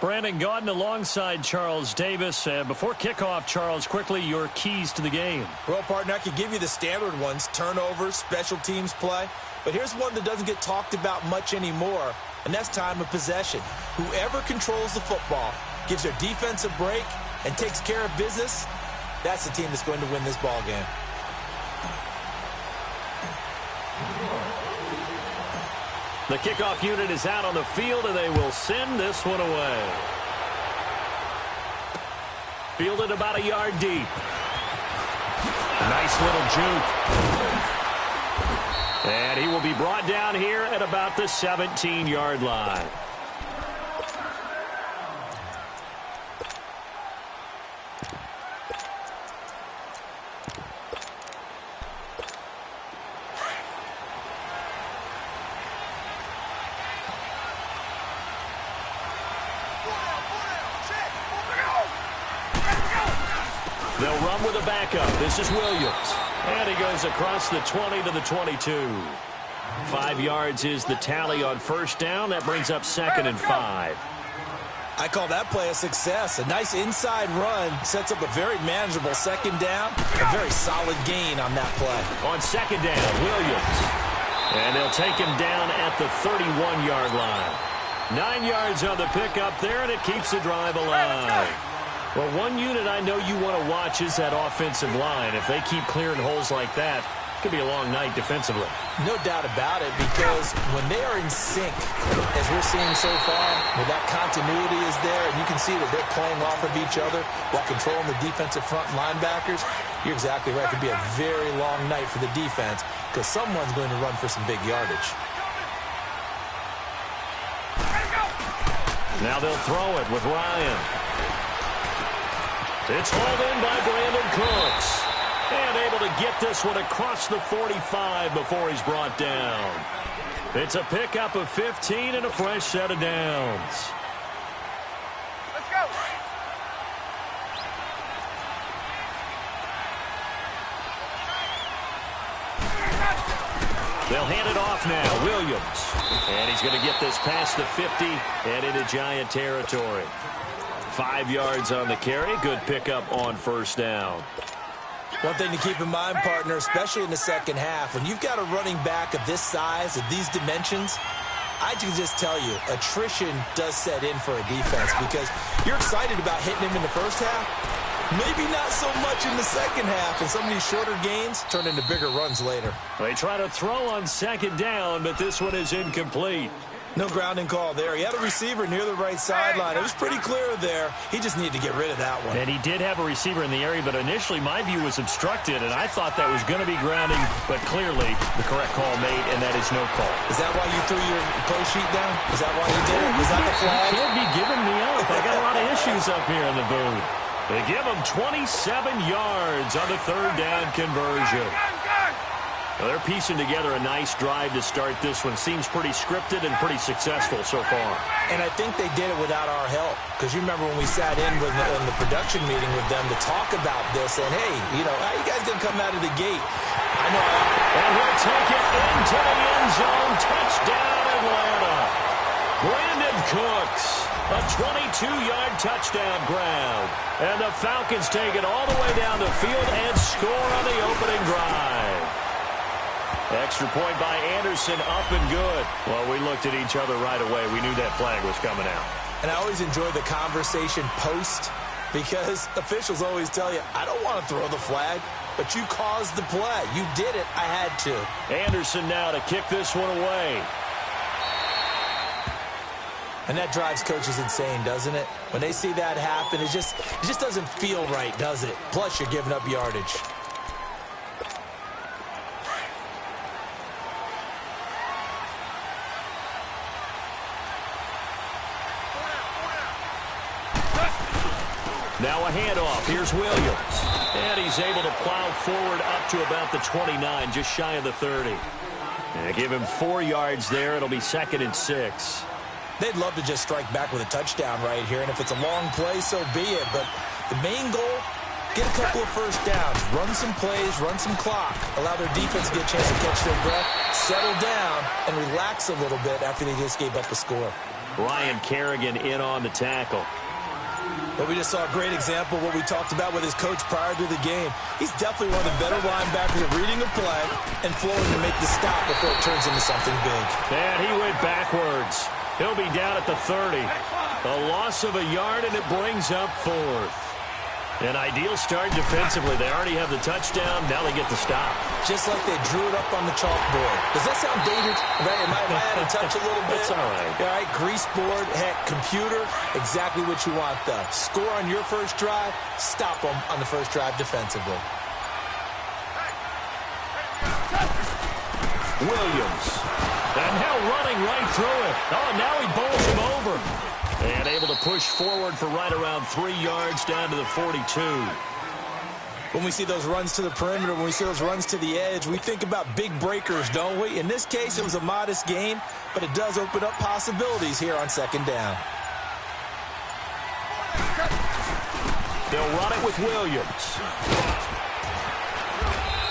Brandon Gaudin alongside Charles Davis. Before kickoff, Charles, quickly your keys to the game. Well, partner, I could give you the standard ones, turnovers, special teams play. But here's one that doesn't get talked about much anymore, and that's time of possession. Whoever controls the football, gives their defense a break, and takes care of business, that's the team that's going to win this ball game. The kickoff unit is out on the field, and they will send this one away. Fielded about a yard deep. Nice little juke. And he will be brought down here at about the 17-yard line. They'll run with a backup. This is Williams. And he goes across the 20 to the 22. 5 yards is the tally on first down. That brings up 2nd and 5. I call that play a success. A nice inside run sets up a very manageable second down. A very solid gain on that play. On second down, Williams. And they'll take him down at the 31-yard line. 9 yards on the pickup there, and it keeps the drive alive. Well, one unit I know you want to watch is that offensive line. If they keep clearing holes like that, it could be a long night defensively. No doubt about it, because when they are in sync, as we're seeing so far, where that continuity is there, and you can see that they're playing off of each other while controlling the defensive front linebackers, you're exactly right. It could be a very long night for the defense, because someone's going to run for some big yardage. Now they'll throw it with Ryan. It's hauled in by Brandon Cooks. And able to get this one across the 45 before he's brought down. It's a pickup of 15 and a fresh set of downs. Let's go. They'll hand it off now. Williams. And he's going to get this past the 50 and into Giant territory. 5 yards on the carry. Good pickup on first down. One thing to keep in mind, partner, especially in the second half, when you've got a running back of this size, of these dimensions, I can just tell you, attrition does set in for a defense, because you're excited about hitting him in the first half, maybe not so much in the second half, and some of these shorter gains turn into bigger runs later. They try to throw on second down, but this one is incomplete. No grounding call there. He had a receiver near the right sideline. It was pretty clear there. He just needed to get rid of that one. And he did have a receiver in the area, but initially my view was obstructed, and I thought that was going to be grounding, but clearly the correct call made, and that is no call. Is that why you threw your play sheet down? Is that why you did it? Was that the flag? You can't be giving me up. I got a lot of issues up here in the booth. They give him 27 yards on the third down conversion. Well, they're piecing together a nice drive to start this one. Seems pretty scripted and pretty successful so far. And I think they did it without our help. Because you remember when we sat in with the production meeting with them to talk about this. And, hey, you know, how you guys going to come out of the gate? I know. And he'll take it into the end zone. Touchdown, Atlanta. Brandon Cooks. A 22-yard touchdown grab. And the Falcons take it all the way down the field and score on the opening drive. Extra point by Anderson, up and good. Well, we looked at each other right away. We knew that flag was coming out. And I always enjoy the conversation post, because officials always tell you, I don't want to throw the flag, but you caused the play. You did it. I had to. Anderson now to kick this one away. And that drives coaches insane, doesn't it? When they see that happen, it just doesn't feel right, does it? Plus, you're giving up yardage. Now a handoff. Here's Williams. And he's able to plow forward up to about the 29, just shy of the 30. And they give him 4 yards there. It'll be 2nd and 6. They'd love to just strike back with a touchdown right here, and if it's a long play, so be it. But the main goal, get a couple of first downs, run some plays, run some clock, allow their defense to get a chance to catch their breath, settle down, and relax a little bit after they just gave up a score. Ryan Kerrigan in on the tackle. But we just saw a great example of what we talked about with his coach prior to the game. He's definitely one of the better linebackers at reading a play and flowing to make the stop before it turns into something big. And he went backwards. He'll be down at the 30. A loss of a yard, and it brings up 4th. An ideal start defensively. They already have the touchdown. Now they get the stop. Just like they drew it up on the chalkboard. Does that sound dated? Right? Am I out of touch a little bit? It's all right. All right, grease board, heck, computer, exactly what you want, though. Score on your first drive, stop them on the first drive defensively. Williams. And now running right through it. Oh, now he bowls him over. And able to push forward for right around 3 yards down to the 42. When we see those runs to the perimeter, when we see those runs to the edge, we think about big breakers, don't we? In this case, it was a modest game, but it does open up possibilities here on second down. They'll run it with Williams.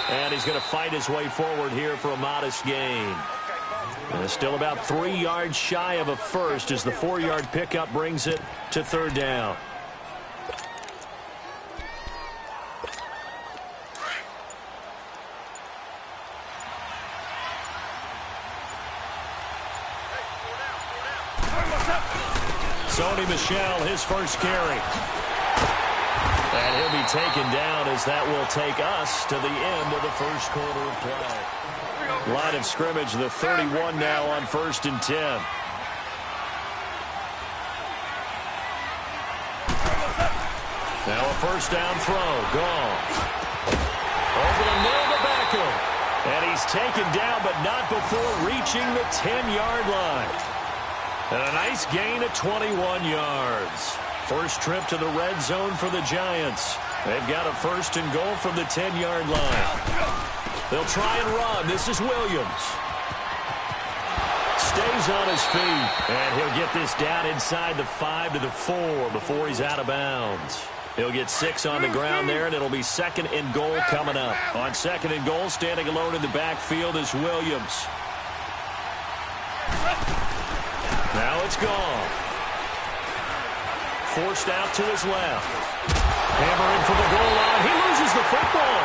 And he's going to fight his way forward here for a modest gain. And still about 3 yards shy of a first as the 4-yard pickup brings it to third down. Sony Michel, his first carry. And he'll be taken down as that will take us to the end of the first quarter of play. Line of scrimmage, the 31 now on 1st and 10. Now a first down throw, gone. Over the middle to Beckham. And he's taken down, but not before reaching the 10-yard line. And a nice gain of 21 yards. First trip to the red zone for the Giants. They've got a first and goal from the 10-yard line. They'll try and run. This is Williams. Stays on his feet. And he'll get this down inside the 5 to the 4 before he's out of bounds. He'll get 6 on the ground there, and it'll be 2nd and goal coming up. On 2nd and goal, standing alone in the backfield is Williams. Now it's gone. Forced out to his left. Hammering for the goal line. He loses the football.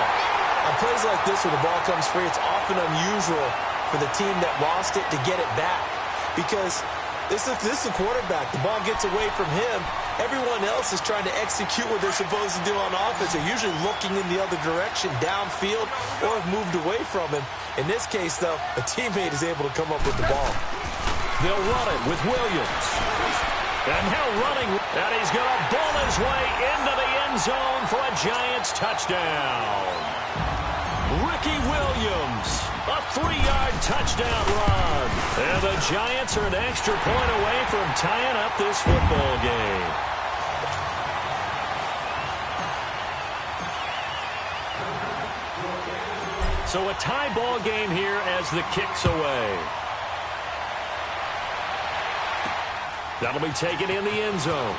On plays like this where the ball comes free, it's often unusual for the team that lost it to get it back. Because this is the quarterback. The ball gets away from him. Everyone else is trying to execute what they're supposed to do on offense. They're usually looking in the other direction, downfield, or have moved away from him. In this case, though, a teammate is able to come up with the ball. They'll run it with Williams. And now running, and he's going to ball his way into the end zone for a Giants touchdown. Ricky Williams, a 3-yard touchdown run. And the Giants are an extra point away from tying up this football game. So a tie ball game here as the kick's away. That'll be taken in the end zone.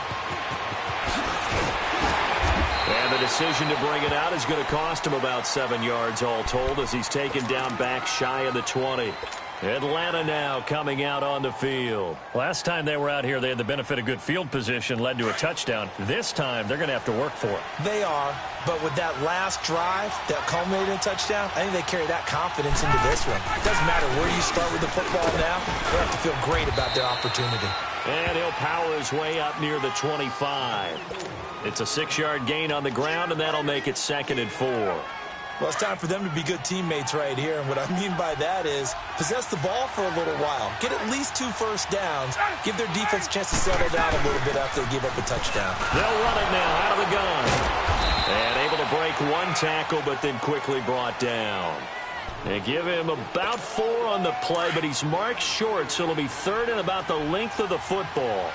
And the decision to bring it out is going to cost him about 7 yards all told as he's taken down back shy of the 20. Atlanta now coming out on the field. Last time they were out here, they had the benefit of good field position, led to a touchdown. This time, they're going to have to work for it. They are, but with that last drive that culminated in a touchdown, I think they carry that confidence into this one. It doesn't matter where you start with the football now. They have to feel great about their opportunity. And he'll power his way up near the 25. It's a 6-yard gain on the ground, and that'll make it 2nd and 4. Well, it's time for them to be good teammates right here. And what I mean by that is possess the ball for a little while. Get at least 2 first downs. Give their defense a chance to settle down a little bit after they give up a touchdown. They'll run it now out of the gun. And able to break 1 tackle, but then quickly brought down. They give him about 4 on the play, but he's marked short, so it'll be 3rd and about the length of the football.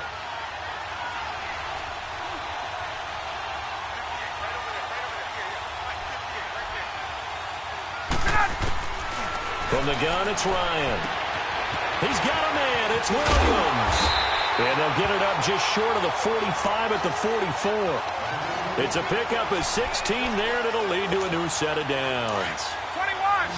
From the gun, it's Ryan. He's got a man. It's Williams. And they'll get it up just short of the 45 at the 44. It's a pickup of 16 there, and it'll lead to a new set of downs. 21.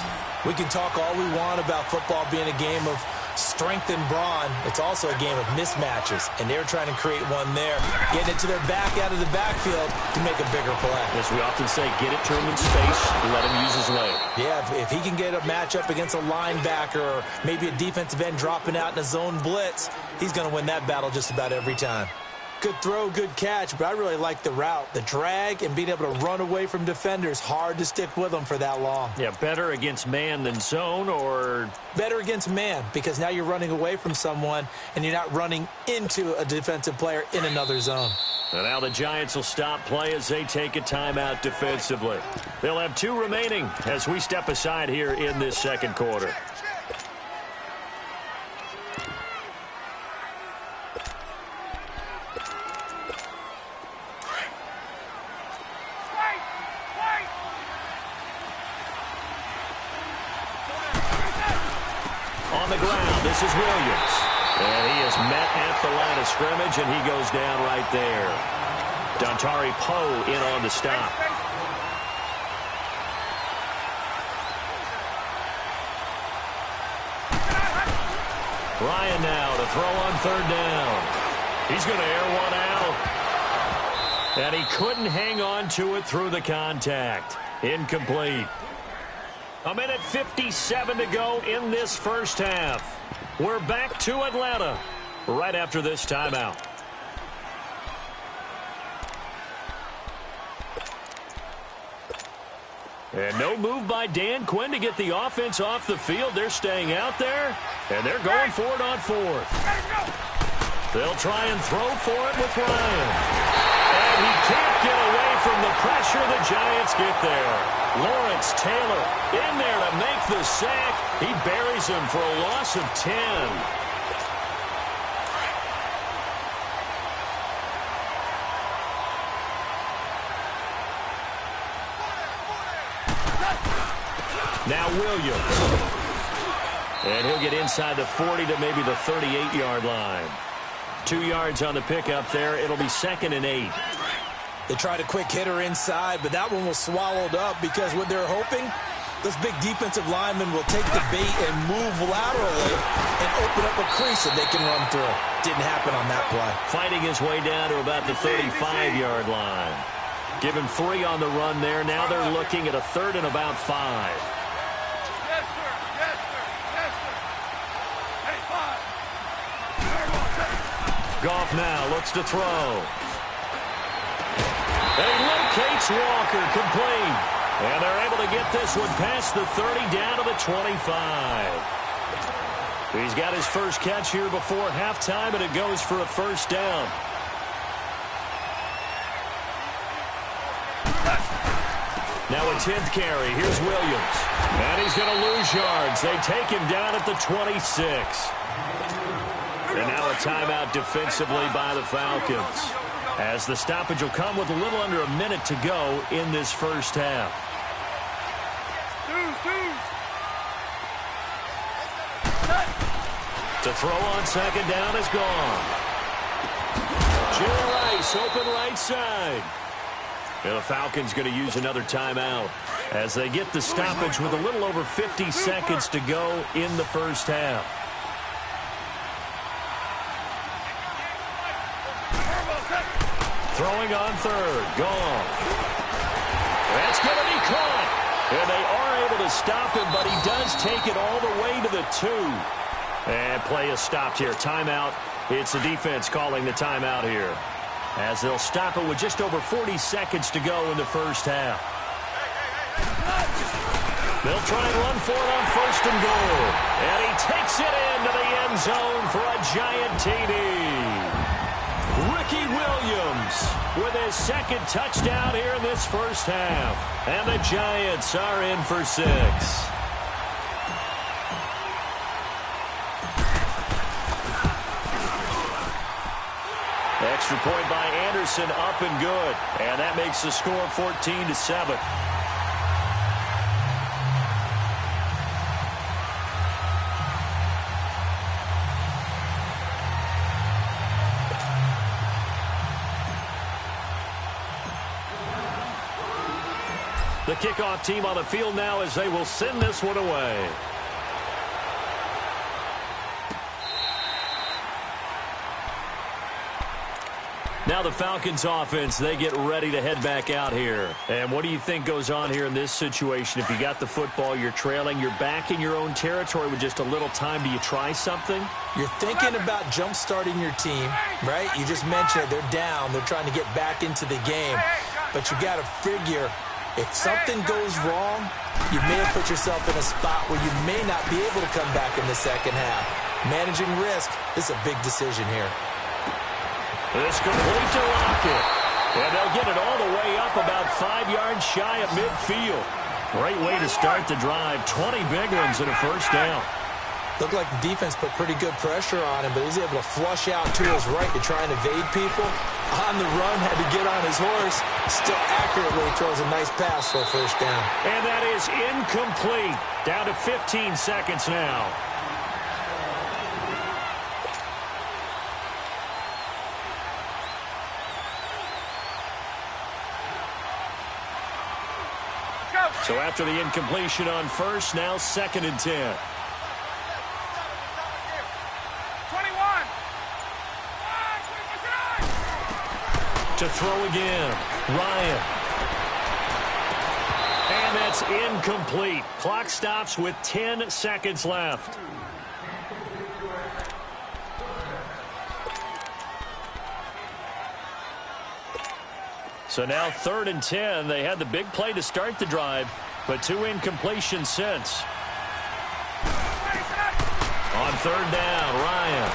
We can talk all we want about football being a game of strength and brawn. It's also a game of mismatches, and they're trying to create one there, getting it to their back out of the backfield to make a bigger play. As we often say, get it to him in space, let him use his leg. Yeah, if he can get a matchup against a linebacker or maybe a defensive end dropping out in a zone blitz, he's going to win that battle just about every time. Good throw, good catch, but I really like the route. The drag and being able to run away from defenders, hard to stick with them for that long. Yeah, better against man than zone, or better against man, because now you're running away from someone and you're not running into a defensive player in another zone. And now the Giants will stop play as they take a timeout defensively. They'll have 2 remaining as we step aside here in this second quarter. On the ground, this is Williams. And he is met at the line of scrimmage, and he goes down right there. Dontari Poe in on the stop. Ryan now to throw on 3rd down. He's going to air one out. And he couldn't hang on to it through the contact. Incomplete. 1:57 to go in this first half. We're back to Atlanta right after this timeout. And no move by Dan Quinn to get the offense off the field. They're staying out there, and they're going for it on 4th. They'll try and throw for it with Ryan. And he can't get away from the pressure. The Giants get there. Lawrence Taylor in there to make the sack. He buries him for a loss of 10. Now Williams. And he'll get inside the 40 to maybe the 38-yard line. 2 yards on the pickup there. It'll be 2nd and 8. They tried a quick hitter inside, but that one was swallowed up because what they're hoping, those big defensive linemen will take the bait and move laterally and open up a crease that they can run through. Didn't happen on that play. Fighting his way down to about the 35-yard line. Give him 3 on the run there. Now they're looking at a 3rd and about 5. Yes, sir. Yes, sir. Yes, sir. Hey, 5. Goff now looks to throw. And he locates Walker, complete. And they're able to get this one past the 30 down to the 25. He's got his first catch here before halftime, and it goes for a 1st down. Now a 10th carry. Here's Williams. And he's going to lose yards. They take him down at the 26. And now a timeout defensively by the Falcons, as the stoppage will come with a little under a minute to go in this first half. To throw on 2nd down is gone. Jerry Rice open right side. And the Falcons going to use another timeout as they get the stoppage with a little over 50 seconds to go in the first half. Throwing on 3rd. Gone. That's going to be caught. And they are able to stop him, but he does take it all the way to the 2. And play is stopped here. Timeout. It's the defense calling the timeout here, as they'll stop it with just over 40 seconds to go in the first half. They'll try and run for it on 1st and goal. And he takes it into the end zone for a giant TD. Ricky Williams with his 2nd touchdown here in this first half. And the Giants are in for 6. Extra point by Anderson, up and good. And that makes the score 14-7. The kickoff team on the field now as they will send this one away. Now the Falcons offense, they get ready to head back out here. And what do you think goes on here in this situation? If you got the football, you're trailing, you're back in your own territory with just a little time. Do you try something? You're thinking about jump-starting your team, right? You just mentioned it. They're down. They're trying to get back into the game. But you got to figure, if something goes wrong, you may have put yourself in a spot where you may not be able to come back in the second half. Managing risk is a big decision here. It's complete to Lockett. And they'll get it all the way up about 5 yards shy of midfield. Great way to start the drive. 20 big ones and a first down. Looked like the defense put pretty good pressure on him, but he was able to flush out to his right to try and evade people. On the run, had to get on his horse. Still accurately throws a nice pass for a first down. And that is incomplete. Down to 15 seconds now. So after the incompletion on first, now 2nd and 10. 21. To throw again, Ryan. And that's incomplete. Clock stops with 10 seconds left. So now 3rd and 10. They had the big play to start the drive, but 2 incompletions since. On 3rd down, Ryan.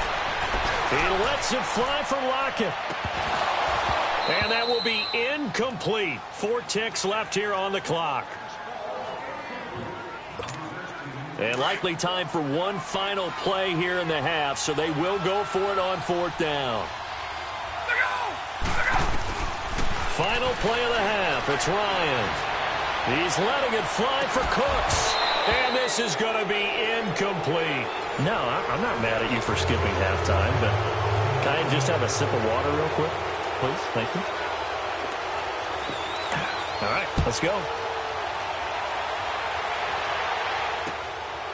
He lets it fly for Lockett. And that will be incomplete. 4 ticks left here on the clock. And likely time for one final play here in the half, so they will go for it on 4th down. Final play of the half. It's Ryan. He's letting it fly for Cooks. And this is going to be incomplete. No, I'm not mad at you for skipping halftime, but can I just have a sip of water real quick? Please, thank you. All right, let's go.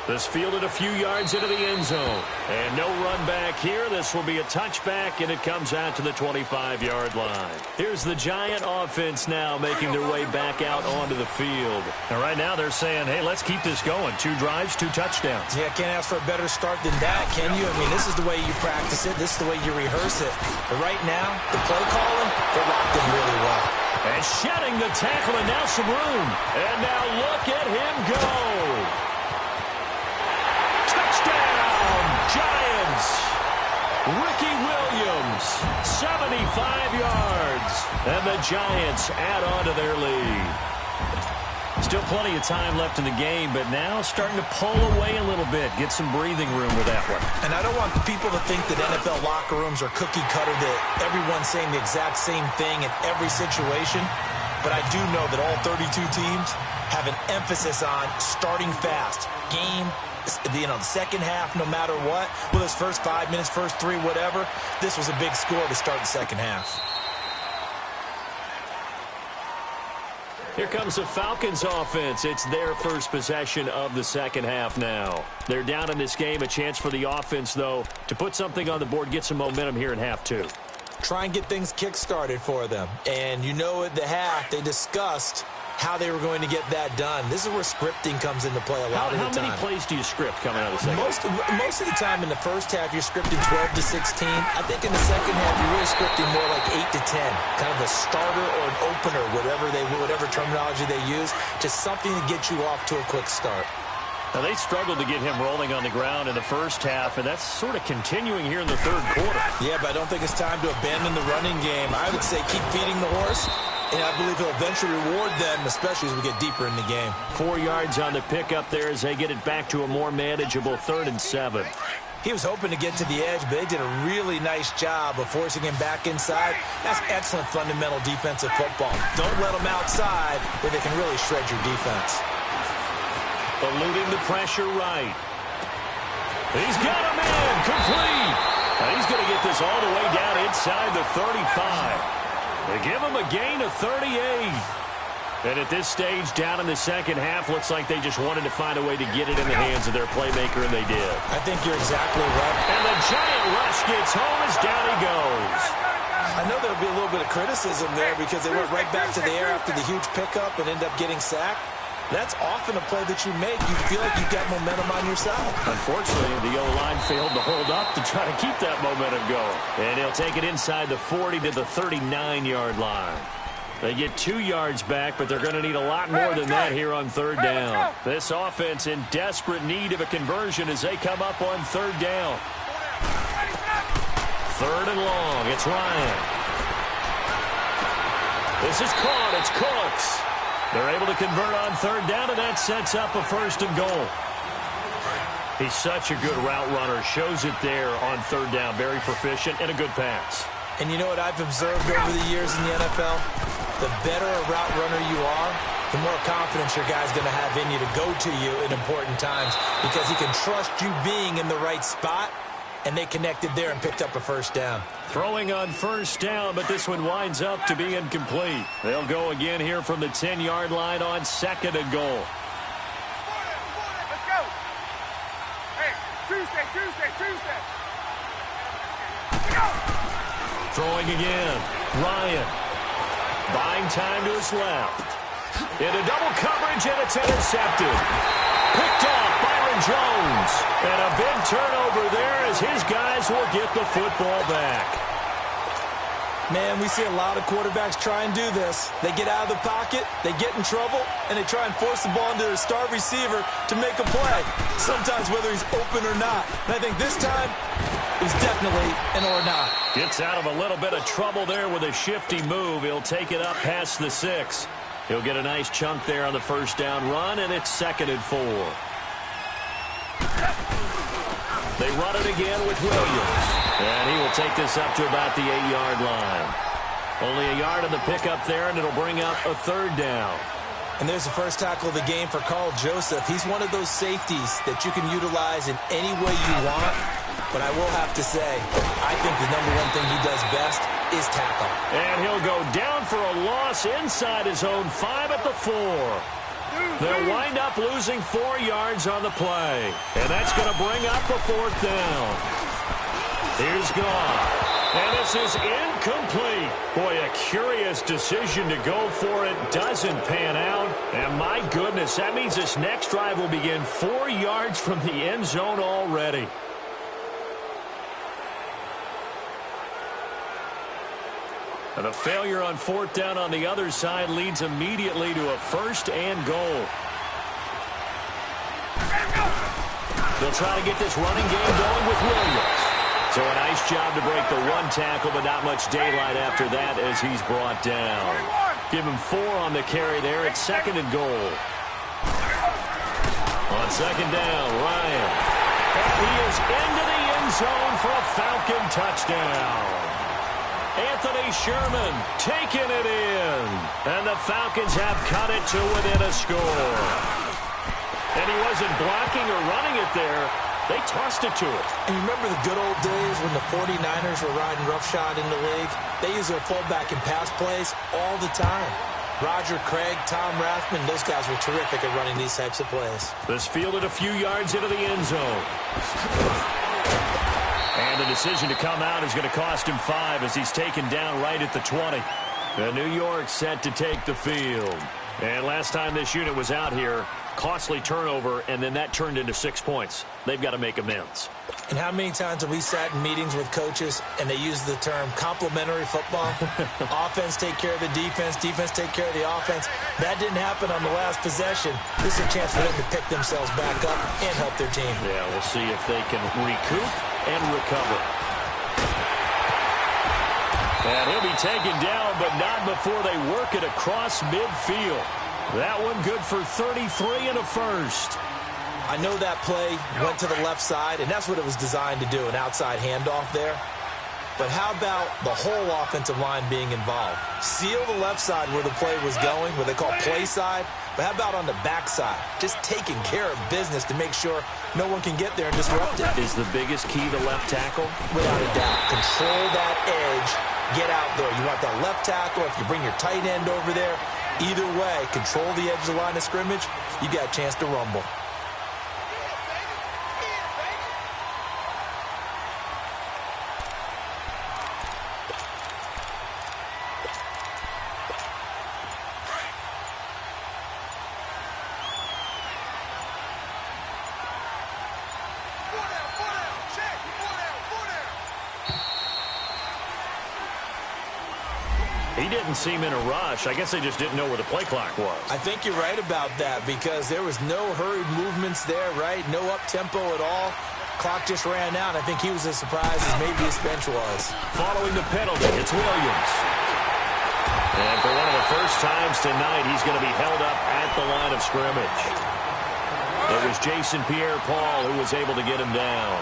This fielded a few yards into the end zone. And no run back here. This will be a touchback, and it comes out to the 25-yard line. Here's the Giant offense now making their way back out onto the field. And right now they're saying, hey, let's keep this going. 2 drives, 2 touchdowns. Yeah, can't ask for a better start than that, can you? I mean, this is the way you practice it. This is the way you rehearse it. But right now, the play calling, they're locked in really well. And shedding the tackle, and now some room. And now look at him go. Giants. Ricky Williams, 75 yards. And the Giants add on to their lead. Still plenty of time left in the game, but now starting to pull away a little bit. Get some breathing room with that one. And I don't want people to think that NFL locker rooms are cookie cutter, that everyone's saying the exact same thing in every situation. But I do know that all 32 teams have an emphasis on starting fast. The second half, no matter what, whether it's first 5 minutes, first 3, whatever, this was a big score to start the second half. Here comes the Falcons offense. It's their first possession of the second half now. They're down in this game. A chance for the offense, though, to put something on the board, get some momentum here in half 2. Try and get things kick-started for them. And you know at the half, they discussed how they were going to get that done. This is where scripting comes into play a lot of the time. How many plays do you script coming out of the second half? Most of the time in the first half, you're scripting 12 to 16. I think in the second half, you're really scripting more like 8 to 10. Kind of a starter or an opener, whatever terminology they use. Just something to get you off to a quick start. Now, they struggled to get him rolling on the ground in the first half, and that's sort of continuing here in the third quarter. Yeah, but I don't think it's time to abandon the running game. I would say keep feeding the horse, and I believe he'll eventually reward them, especially as we get deeper in the game. 4 yards on the pickup there as they get it back to a more manageable 3rd and 7. He was hoping to get to the edge, but they did a really nice job of forcing him back inside. That's excellent fundamental defensive football. Don't let them outside where they can really shred your defense. Eluding the pressure right. He's got him in. Complete. And he's going to get this all the way down inside the 35. They give him a gain of 38. And at this stage, down in the second half, looks like they just wanted to find a way to get it in the hands of their playmaker, and they did. I think you're exactly right. And the giant rush gets home as down he goes. I know there'll be a little bit of criticism there because they went right back to the air after the huge pickup and end up getting sacked. That's often a play that you make. You feel like you've got momentum on your side. Unfortunately, the O-line failed to hold up to try to keep that momentum going. And he'll take it inside the 40 to the 39-yard line. They get 2 yards back, but they're going to need a lot more than that here on third down. This offense in desperate need of a conversion as they come up on third down. Third and long. It's Ryan. This is caught. It's Cooks. They're able to convert on third down, and that sets up a first and goal. He's such a good route runner. Shows it there on third down. Very proficient and a good pass. And you know what I've observed over the years in the NFL? The better a route runner you are, the more confidence your guy's going to have in you to go to you in important times because he can trust you being in the right spot, and they connected there and picked up a first down. Throwing on first down, but this one winds up to be incomplete. They'll go again here from the 10-yard line on second and goal. Let's go. Hey, Tuesday. Throwing again. Ryan. Buying time to his left. Into double coverage, and it's intercepted. Picked off Byron Jones. And a big turnover there as his guys will get the football back. Man, we see a lot of quarterbacks try and do this. They get out of the pocket, they get in trouble, and they try and force the ball into their star receiver to make a play, sometimes whether he's open or not. And I think this time, it was definitely an or not. Gets out of a little bit of trouble there with a shifty move. He'll take it up past the 6. He'll get a nice chunk there on the first down run, and it's 2nd and 4. They run it again with Williams. And he will take this up to about the 8-yard line. Only a yard on the pickup there, and it'll bring up a third down. And there's the first tackle of the game for Carl Joseph. He's one of those safeties that you can utilize in any way you want. But I will have to say, I think the number one thing he does best is tackle. And he'll go down for a loss inside his own 5 at the 4. They'll wind up losing 4 yards on the play. And that's going to bring up a 4th down. Here's Goff. And this is incomplete. Boy, a curious decision to go for it. Doesn't pan out. And my goodness, that means this next drive will begin 4 yards from the end zone already. And a failure on 4th down on the other side leads immediately to a 1st and goal. They'll try to get this running game going with Williams. So a nice job to break the 1 tackle, but not much daylight after that as he's brought down. Give him 4 on the carry there. It's 2nd and goal. On 2nd down, Ryan. And he is into the end zone for a Falcon touchdown. Anthony Sherman taking it in. And the Falcons have cut it to within a score. And he wasn't blocking or running it there. They tossed it to him. And you remember the good old days when the 49ers were riding roughshod in the league? They used their fullback in pass plays all the time. Roger Craig, Tom Rathman, those guys were terrific at running these types of plays. This fielded a few yards into the end zone. And the decision to come out is going to cost him 5 as he's taken down right at the 20. The New York set to take the field. And last time this unit was out here, costly turnover, and then that turned into 6 points. They've got to make amends. And how many times have we sat in meetings with coaches and they use the term complementary football? Offense take care of the defense, defense take care of the offense. That didn't happen on the last possession. This is a chance for them to pick themselves back up and help their team. Yeah, we'll see if they can recoup and recover. And he'll be taken down, but not before they work it across midfield. That one good for 33 and a first. I know that play went to the left side, and that's what it was designed to do, an outside handoff there. But how about the whole offensive line being involved? Seal the left side where the play was going, what they call play side. But how about on the back side? Just taking care of business to make sure no one can get there and disrupt it. Is the biggest key the left tackle? Without a doubt. Control that edge. Get out there. You want that left tackle. If you bring your tight end over there, Either way, control the edge of the line of scrimmage, you got a chance to rumble. He didn't seem in a rush. I guess they just didn't know where the play clock was. I think you're right about that because there was no hurried movements there, right? No up-tempo at all. Clock just ran out. I think he was as surprised as maybe his bench was. Following the penalty, it's Williams. And for one of the first times tonight, he's going to be held up at the line of scrimmage. It was Jason Pierre-Paul who was able to get him down.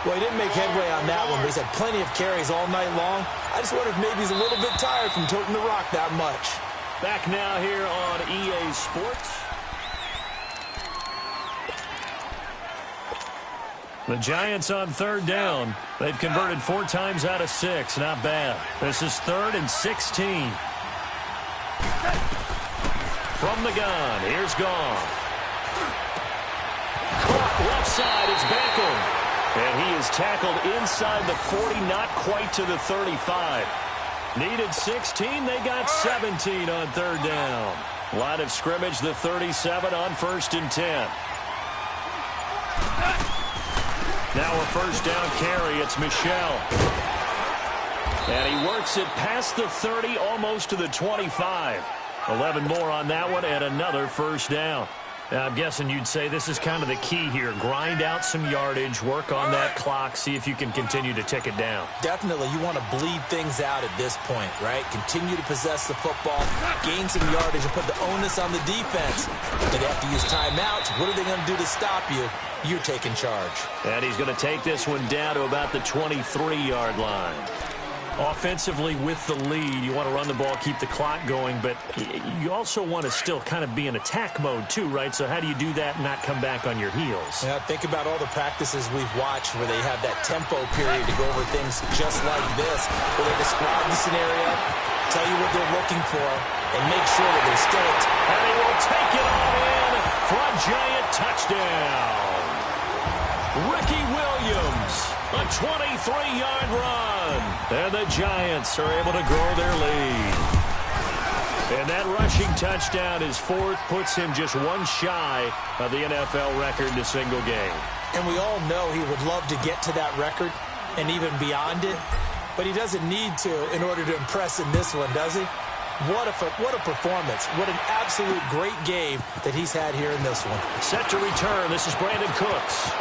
Well, he didn't make headway on that one, but he's had plenty of carries all night long. I just wonder if maybe he's a little bit tired from toting the rock that much. Back now here on EA Sports. The Giants on third down. They've converted 4 times out of 6. Not bad. This is 3rd and 16. From the gun, here's Goff. Caught left side, it's Beckham. And he is tackled inside the 40, not quite to the 35. Needed 16, they got 17 on third down. Line of scrimmage, the 37 on 1st and 10. Now a first down carry, it's Michel. And he works it past the 30, almost to the 25. 11 more on that one, and another first down. Now, I'm guessing you'd say this is kind of the key here. Grind out some yardage, work on that clock, see if you can continue to tick it down. Definitely, you want to bleed things out at this point, right? Continue to possess the football, gain some yardage, and put the onus on the defense. If they have to use timeouts, what are they going to do to stop you? You're taking charge. And he's going to take this one down to about the 23-yard line. Offensively with the lead, you want to run the ball, keep the clock going, but you also want to still kind of be in attack mode too, right? So how do you do that and not come back on your heels? Yeah, think about all the practices we've watched where they have that tempo period to go over things just like this, where they describe the scenario, tell you what they're looking for, and make sure that they're still... And he will take it all in for a giant touchdown. Ricky Williams, a 23-yard run. And the Giants are able to grow their lead. And that rushing touchdown is 4th, puts him just one shy of the NFL record in a single game. And we all know he would love to get to that record and even beyond it, but he doesn't need to in order to impress in this one, does he? What a performance. What an absolute great game that he's had here in this one. Set to return. This is Brandon Cooks.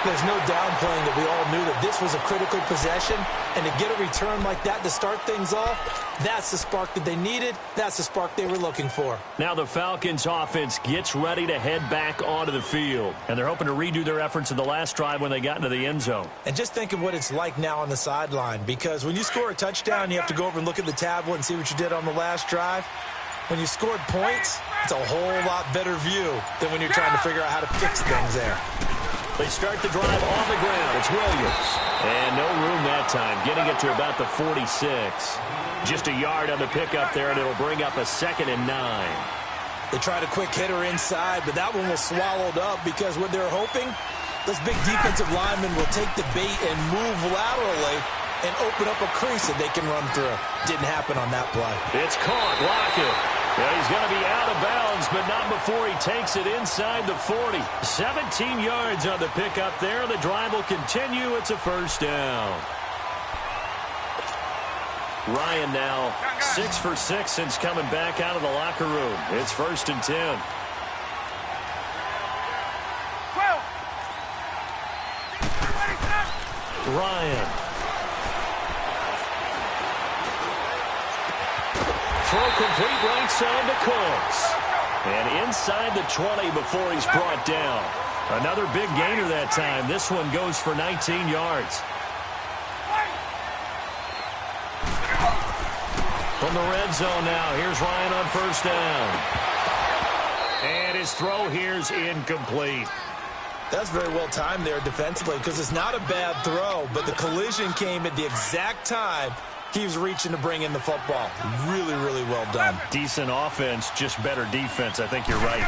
There's no downplaying that we all knew that this was a critical possession, and to get a return like that to start things off, that's the spark that they needed. That's the spark they were looking for. Now the Falcons offense gets ready to head back onto the field, and they're hoping to redo their efforts in the last drive when they got into the end zone. And just think of what it's like now on the sideline, because when you score a touchdown, you have to go over and look at the tablet and see what you did on the last drive. When you scored points, it's a whole lot better view than when you're trying to figure out how to fix things there. They start the drive on the ground. It's Williams. And no room that time, getting it to about the 46. Just a yard on the pickup there, and it'll bring up a 2nd and 9. They tried a quick hitter inside, but that one was swallowed up because what they're hoping, those big defensive linemen will take the bait and move laterally and open up a crease that they can run through. Didn't happen on that play. It's caught. Lockett. Yeah, he's going to be out of bounds, but not before he takes it inside the 40. 17 yards on the pickup there. The drive will continue. It's a first down. Ryan now 6 for 6 since coming back out of the locker room. It's 1st and 10. 12. Ryan. Throw complete right side to Cooks. And inside the 20 before he's brought down. Another big gainer that time. This one goes for 19 yards. From the red zone now, here's Ryan on first down. And his throw here's incomplete. That's very well timed there defensively because it's not a bad throw, but the collision came at the exact time Keeps reaching to bring in the football. Really, really well done. Decent offense, just better defense. I think you're right.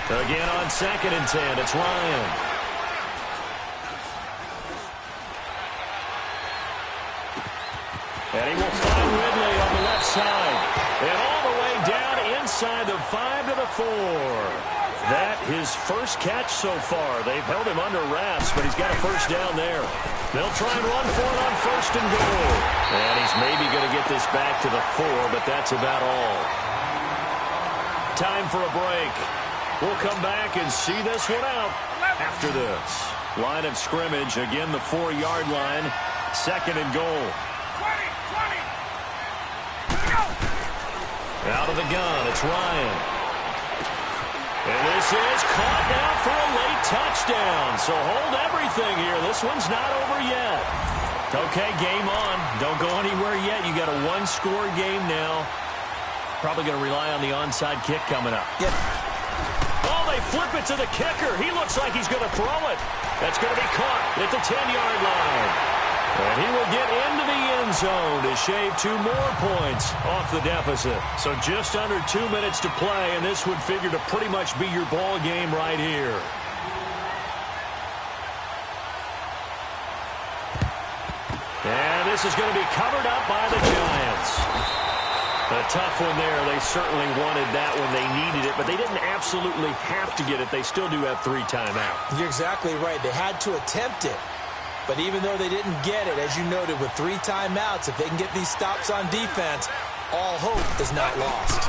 Again on 2nd and 10, it's Ryan. And he will find Ridley on the left side. And all the way down inside the 5 to the 4. That his first catch so far. They've held him under wraps, but he's got a first down there. They'll try and run for it on 1st and goal. And he's maybe going to get this back to the 4, but that's about all. Time for a break. We'll come back and see this one out after this. Line of scrimmage, again the 4-yard line. 2nd and goal. 20. Out of the gun, it's Ryan. And this is caught now for a late touchdown. So hold everything here. This one's not over yet. Okay, game on. Don't go anywhere yet. You got a 1-score game now. Probably going to rely on the onside kick coming up. Yep. Oh, they flip it to the kicker. He looks like he's going to throw it. That's going to be caught at the 10-yard line. And he will get into the end zone to shave 2 more points off the deficit. So just under 2 minutes to play, and this would figure to pretty much be your ball game right here. And this is going to be covered up by the Giants. A tough one there. They certainly wanted that when they needed it, but they didn't absolutely have to get it. They still do have 3 timeouts. You're exactly right. They had to attempt it. But even though they didn't get it, as you noted, with 3 timeouts, if they can get these stops on defense, all hope is not lost.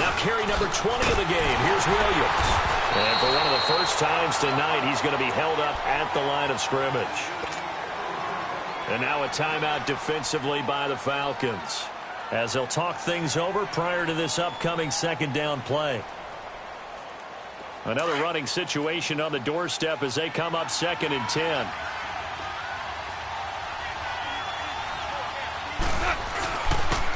Now carry number 20 of the game. Here's Williams. And for one of the first times tonight, he's going to be held up at the line of scrimmage. And now a timeout defensively by the Falcons, as they'll talk things over prior to this upcoming 2nd down play. Another running situation on the doorstep as they come up 2nd and 10.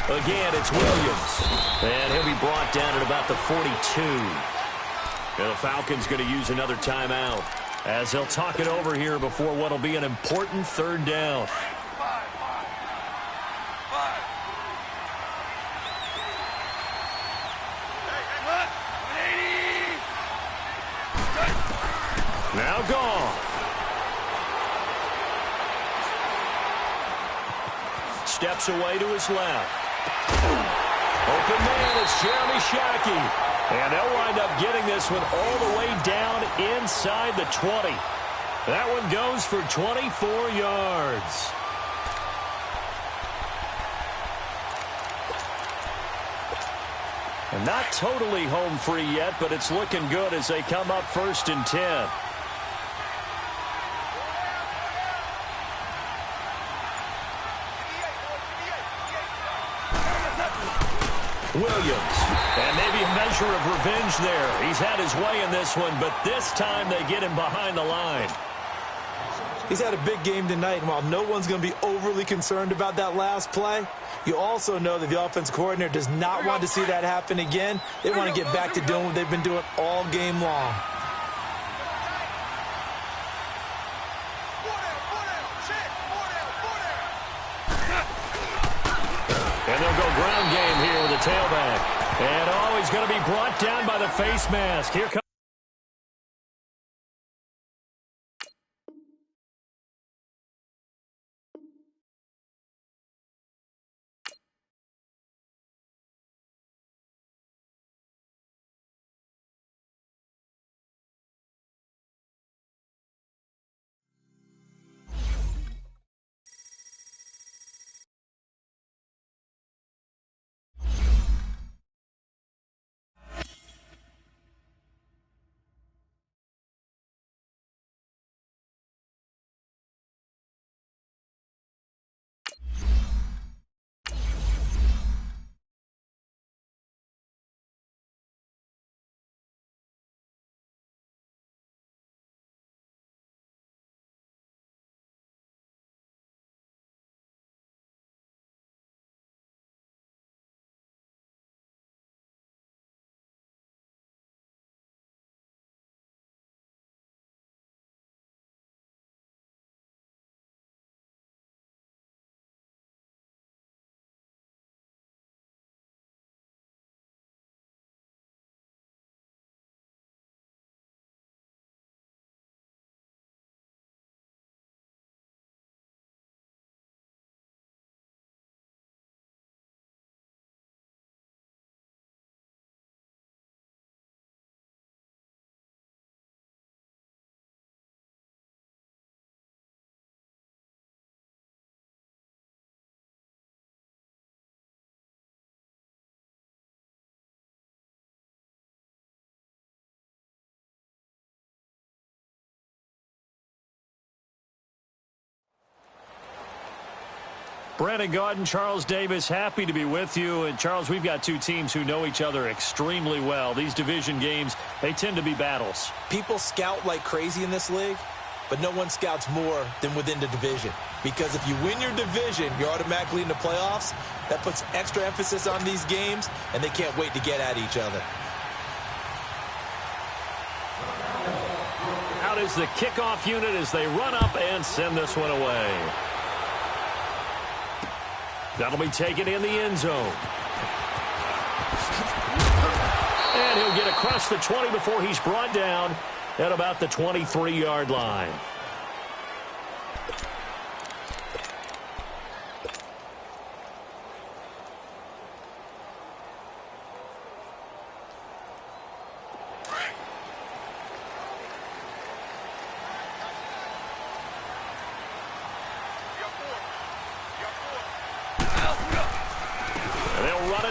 Again, it's Williams. And he'll be brought down at about the 42. And the Falcons going to use another timeout, as they'll talk it over here before what will be an important 3rd down. Now gone. Steps away to his left. Open man, it's Jeremy Shackey. And they'll wind up getting this one all the way down inside the 20. That one goes for 24 yards. And not totally home free yet, but it's looking good as they come up 1st and 10. Williams, and maybe a measure of revenge there. He's had his way in this one, but this time they get him behind the line. He's had a big game tonight, and while no one's going to be overly concerned about that last play, you also know that the offense coordinator does not want to see that happen again. They want to get back to doing what they've been doing all game long. And they'll go ground game here with a tailback. And oh, he's going to be brought down by the face mask. Here comes. Brandon Gaudin, Charles Davis, happy to be with you. And, Charles, we've got two teams who know each other extremely well. These division games, they tend to be battles. People scout like crazy in this league, but no one scouts more than within the division. Because if you win your division, you're automatically in the playoffs. That puts extra emphasis on these games, and they can't wait to get at each other. Out is the kickoff unit as they run up and send this one away. That'll be taken in the end zone. And he'll get across the 20 before he's brought down at about the 23-yard line.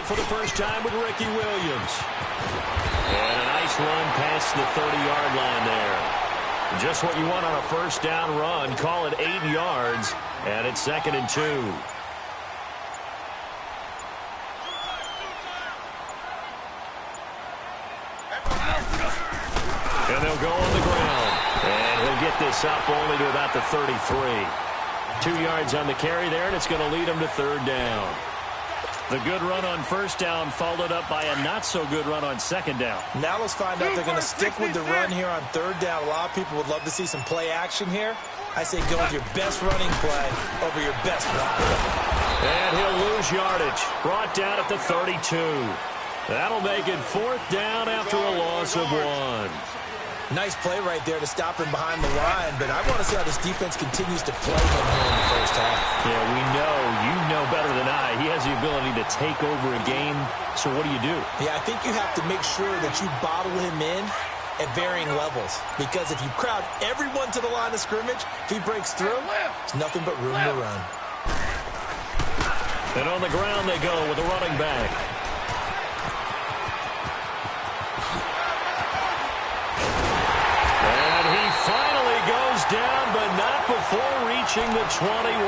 For the first time with Ricky Williams. And a nice run past the 30-yard line there. Just what you want on a first down run. Call it 8 yards, and it's 2nd and 2. And they'll go on the ground. And he'll get this up only to about the 33. 2 yards on the carry there, and it's going to lead him to 3rd down. The good run on first down followed up by a not-so-good run on 2nd down. Now let's find out they're going to stick with the run here on 3rd down. A lot of people would love to see some play action here. I say go with your best running play over your best block. And he'll lose yardage. Brought down at the 32. That'll make it 4th down after a loss of 1. Nice play right there to stop him behind the line, but I want to see how this defense continues to play him here in the first half. Yeah, we know. You know better than I. He has the ability to take over a game, so what do you do? Yeah, I think you have to make sure that you bottle him in at varying levels, because if you crowd everyone to the line of scrimmage, if he breaks through, there's nothing but room to run. And on the ground they go with a running back. Finally goes down, but not before reaching the 21.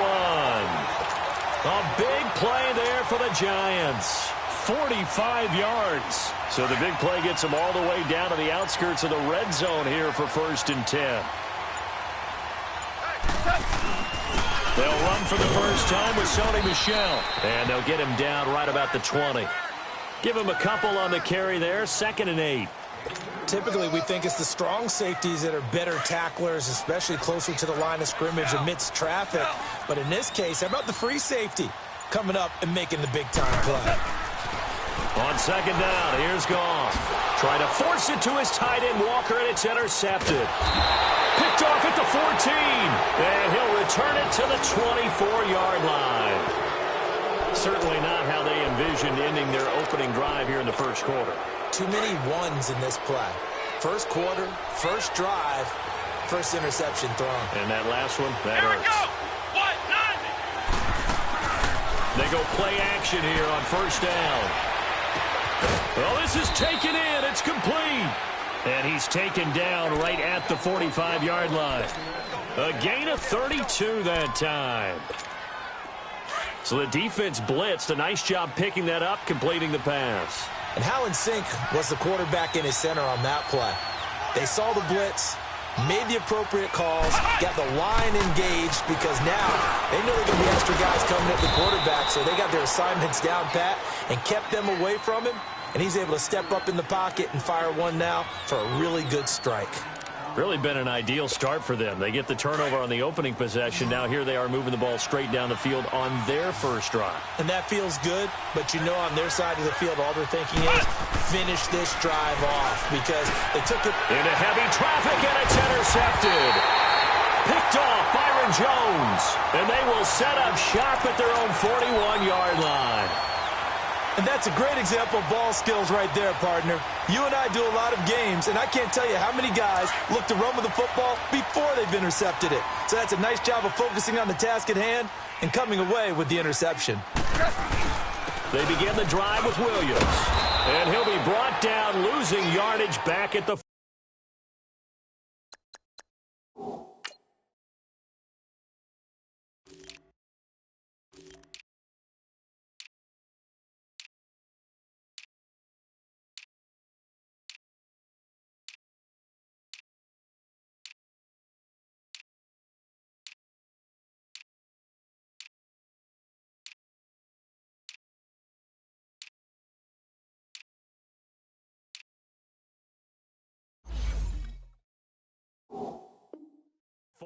A big play there for the Giants. 45 yards. So the big play gets them all the way down to the outskirts of the red zone here for 1st and 10. They'll run for the first time with Sony Michel. And they'll get him down right about the 20. Give him a couple on the carry there. 2nd and 8. Typically, we think it's the strong safeties that are better tacklers, especially closer to the line of scrimmage amidst traffic. But in this case, how about the free safety coming up and making the big-time play? On 2nd down, here's Goff. Trying to force it to his tight end, Walker, and it's intercepted. Picked off at the 14, and he'll return it to the 24-yard line. Certainly not how they envisioned ending their opening drive here in the first quarter. Too many ones in this play. First quarter, first drive, first interception thrown. And that last one, that hurts. They go play action here on first down. Well, this is taken in. It's complete. And he's taken down right at the 45-yard line. A gain of 32 that time. So the defense blitzed. A nice job picking that up, completing the pass. And how in sync was the quarterback in his center on that play? They saw the blitz, made the appropriate calls, got the line engaged, because now they know they're going to be extra guys coming at the quarterback, so they got their assignments down pat and kept them away from him, and he's able to step up in the pocket and fire one now for a really good strike. Really been an ideal start for them. They get the turnover on the opening possession. Now here they are moving the ball straight down the field on their first drive. And that feels good, but you know on their side of the field all they're thinking is finish this drive off, because they took it into heavy traffic and it's intercepted. Picked off Byron Jones, and they will set up shop at their own 41-yard line. And that's a great example of ball skills right there, partner. You and I do a lot of games, and I can't tell you how many guys look to run with the football before they've intercepted it. So that's a nice job of focusing on the task at hand and coming away with the interception. They begin the drive with Williams, and he'll be brought down, losing yardage back at the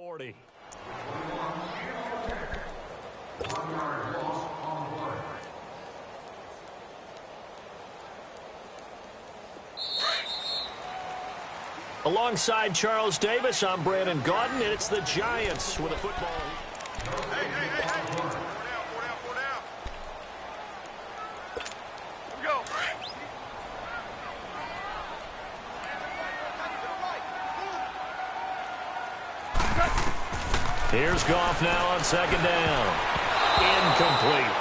40. Alongside Charles Davis, I'm Brandon Gaudin, and it's the Giants with a football. Hey, hey, hey, hey. Four down. Here we go. Here's Goff now on second down. Incomplete.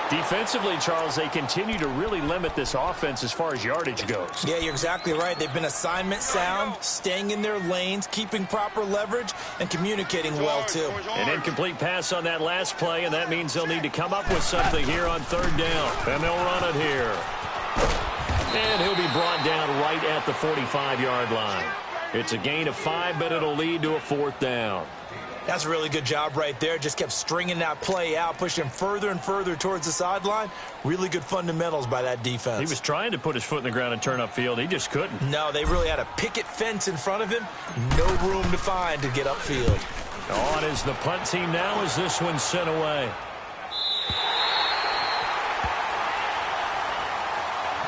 Defensively, Charles, they continue to really limit this offense as far as yardage goes. Yeah, you're exactly right. They've been assignment sound, staying in their lanes, keeping proper leverage, and communicating well, too. An incomplete pass on that last play, and that means they'll need to come up with something here on third down. And they'll run it here. And he'll be brought down right at the 45-yard line. It's a gain of 5, but it'll lead to a fourth down. That's a really good job right there. Just kept stringing that play out, pushing further and further towards the sideline. Really good fundamentals by that defense. He was trying to put his foot in the ground and turn upfield. He just couldn't. No, they really had a picket fence in front of him. No room to find to get upfield. On is the punt team now as this one's sent away.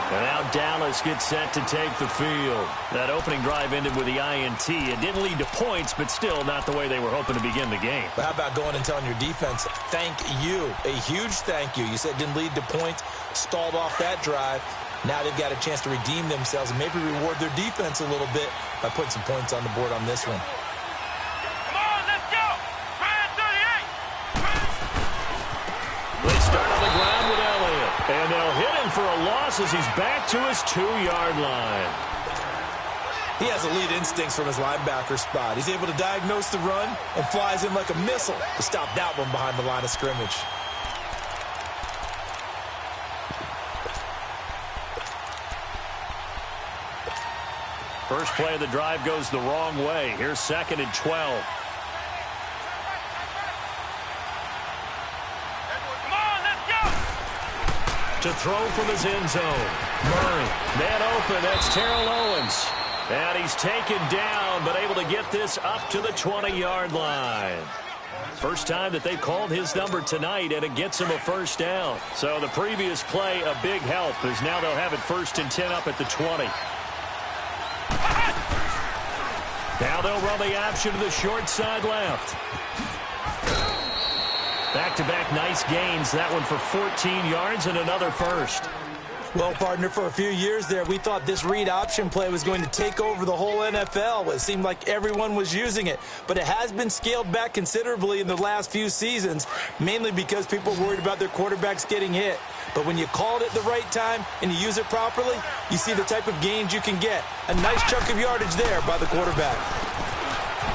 And now Dallas gets set to take the field. That opening drive ended with the INT. It didn't lead to points, but still not the way they were hoping to begin the game. But how about going and telling your defense, thank you, a huge thank you. You said it didn't lead to points, stalled off that drive. Now they've got a chance to redeem themselves and maybe reward their defense a little bit by putting some points on the board on this one. Come on, let's go. Ryan 38. They start on the ground with Elliott. And they'll hit him for a loss as he's back to his 2-yard line. He has elite instincts from his linebacker spot. He's able to diagnose the run and flies in like a missile to stop that one behind the line of scrimmage. First play of the drive goes the wrong way. Here's 2nd and 12. To throw from his end zone. Murray, man open, that's Terrell Owens. And he's taken down, but able to get this up to the 20-yard line. First time that they've called his number tonight, and it gets him a first down. So the previous play, a big help, as now they'll have it 1st and 10 up at the 20. Now they'll run the option to the short side left. Back-to-back nice gains. That one for 14 yards and another first. Well, partner, for a few years there, we thought this read option play was going to take over the whole NFL. It seemed like everyone was using it. But it has been scaled back considerably in the last few seasons, mainly because people were worried about their quarterbacks getting hit. But when you call it at the right time and you use it properly, you see the type of gains you can get. A nice chunk of yardage there by the quarterback.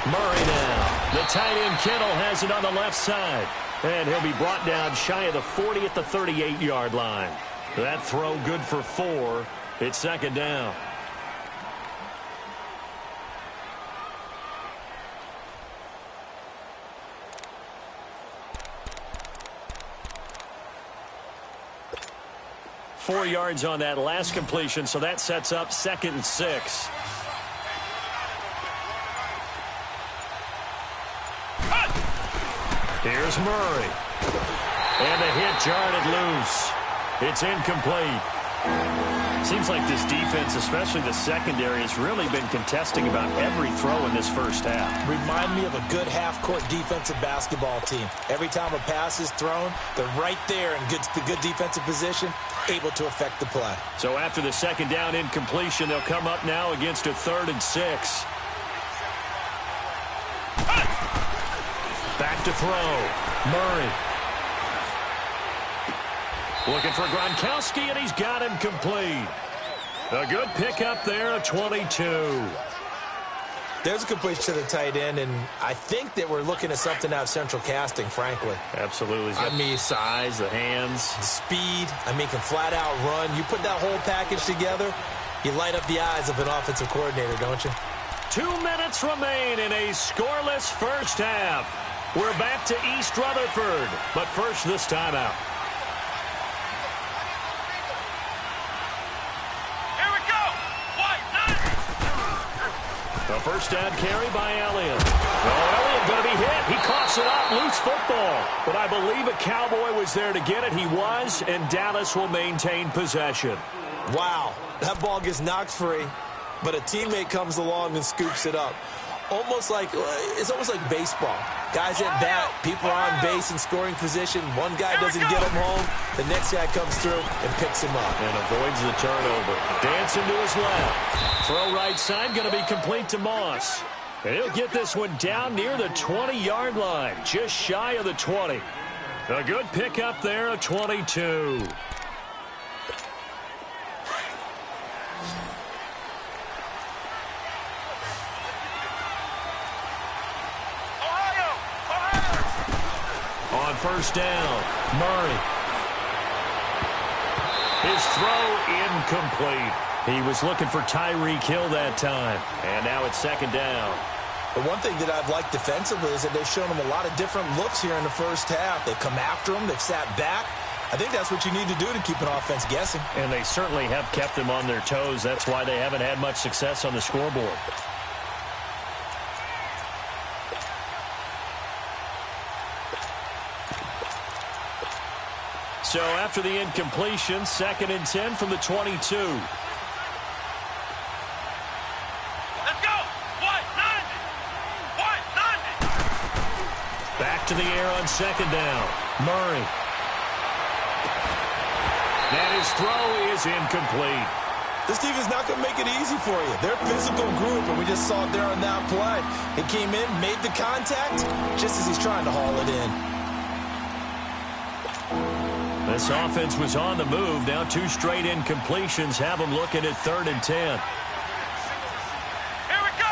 Murray now. The tight end Kittle has it on the left side. And he'll be brought down shy of the 40 at the 38-yard line. That throw good for 4. It's 2nd down. Four yards on that last completion, so that sets up 2nd and 6. Here's Murray. And the hit jarred it loose. It's incomplete. Seems like this defense, especially the secondary, has really been contesting about every throw in this first half. Remind me of a good half-court defensive basketball team. Every time a pass is thrown, they're right there in good defensive position, able to affect the play. So after the 2nd down incompletion, they'll come up now against a 3rd and 6. Back to throw. Murray. Looking for Gronkowski, and he's got him complete. A good pickup there, a 22. There's a completion to the tight end, and I think that we're looking at something out of central casting, frankly. Absolutely. I mean, size, the hands. the speed. I mean, can flat out run. You put that whole package together, you light up the eyes of an offensive coordinator, don't you? 2 minutes remain in a scoreless first half. We're back to East Rutherford, but first this timeout. Here we go. White, nice. The first down carry by Elliott. Oh, Elliott going to be hit. He coughs it up. Loose football. But I believe a Cowboy was there to get it. He was, and Dallas will maintain possession. Wow, that ball gets knocked free, but a teammate comes along and scoops it up. It's almost like baseball. Guys at bat, people are on base in scoring position. One guy doesn't get him home. The next guy comes through and picks him up. And avoids the turnover. Dancing to his left. Throw right side, going to be complete to Moss. And he'll get this one down near the 20-yard line, just shy of the 20. A good pickup there, a 22. On first down, Murray. His throw incomplete. He was looking for Tyreek Hill that time. And now it's second down. The one thing that I've liked defensively is that they've shown him a lot of different looks here in the first half. They've come after him. They've sat back. I think that's what you need to do to keep an offense guessing. And they certainly have kept them on their toes. That's why they haven't had much success on the scoreboard. So after the incompletion, 2nd and 10 from the 22. Let's go! What? 90! Back to the air on second down. Murray. And his throw is incomplete. This team is not going to make it easy for you. They're a physical group, and we just saw it there on that play. He came in, made the contact, just as he's trying to haul it in. This offense was on the move. Now 2 straight incompletions have them looking at 3rd and 10. Here we go!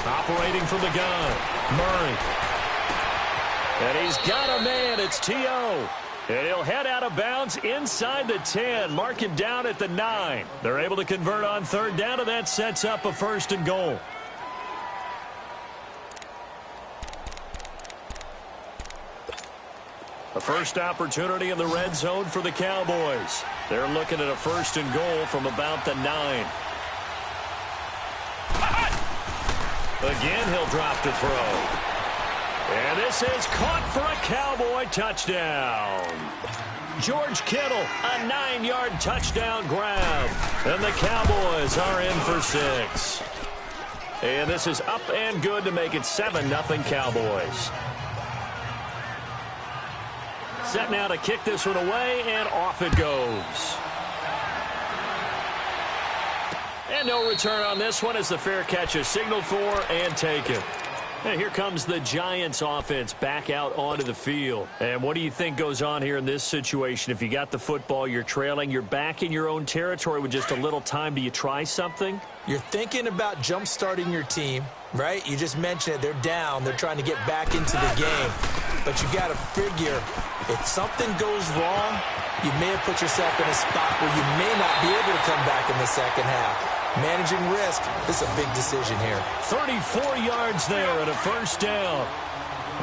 Operating from the gun, Murray. And he's got a man. It's T.O. And he'll head out of bounds inside the 10. Mark him down at the 9. They're able to convert on 3rd down, and that sets up a 1st and goal. A first opportunity in the red zone for the Cowboys. They're looking at a 1st and goal from about the 9. Again, he'll drop the throw. And this is caught for a Cowboy touchdown. George Kittle, a 9-yard touchdown grab. And the Cowboys are in for 6. And this is up and good to make it 7-0 Cowboys. Set now to kick this one away, and off it goes. And no return on this one as the fair catch is signaled for and taken. And here comes the Giants offense back out onto the field. And what do you think goes on here in this situation? If you got the football, you're trailing, you're back in your own territory with just a little time. Do you try something? You're thinking about jump-starting your team, right? You just mentioned it. They're down. They're trying to get back into the game. But you got to figure, if something goes wrong, you may have put yourself in a spot where you may not be able to come back in the second half. Managing risk, this is a big decision here. 34 yards there and a 1st down.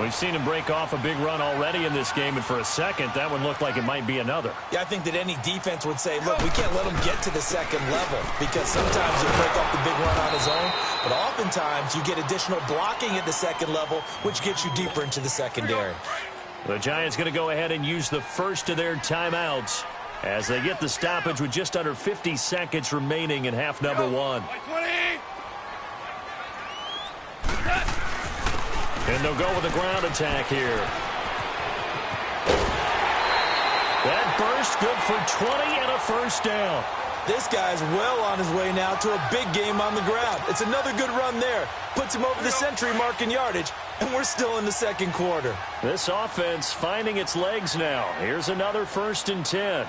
We've seen him break off a big run already in this game, and for a second, that one looked like it might be another. Yeah, I think that any defense would say, look, we can't let him get to the second level, because sometimes he'll break off the big run on his own, but oftentimes you get additional blocking at the second level, which gets you deeper into the secondary. The Giants going to go ahead and use the first of their timeouts as they get the stoppage with just under 50 seconds remaining in half number 1. And they'll go with a ground attack here. That burst good for 20 and a 1st down. This guy's well on his way now to a big game on the ground. It's another good run there. Puts him over the century mark in yardage, and we're still in the second quarter. This offense finding its legs now. Here's another 1st and 10.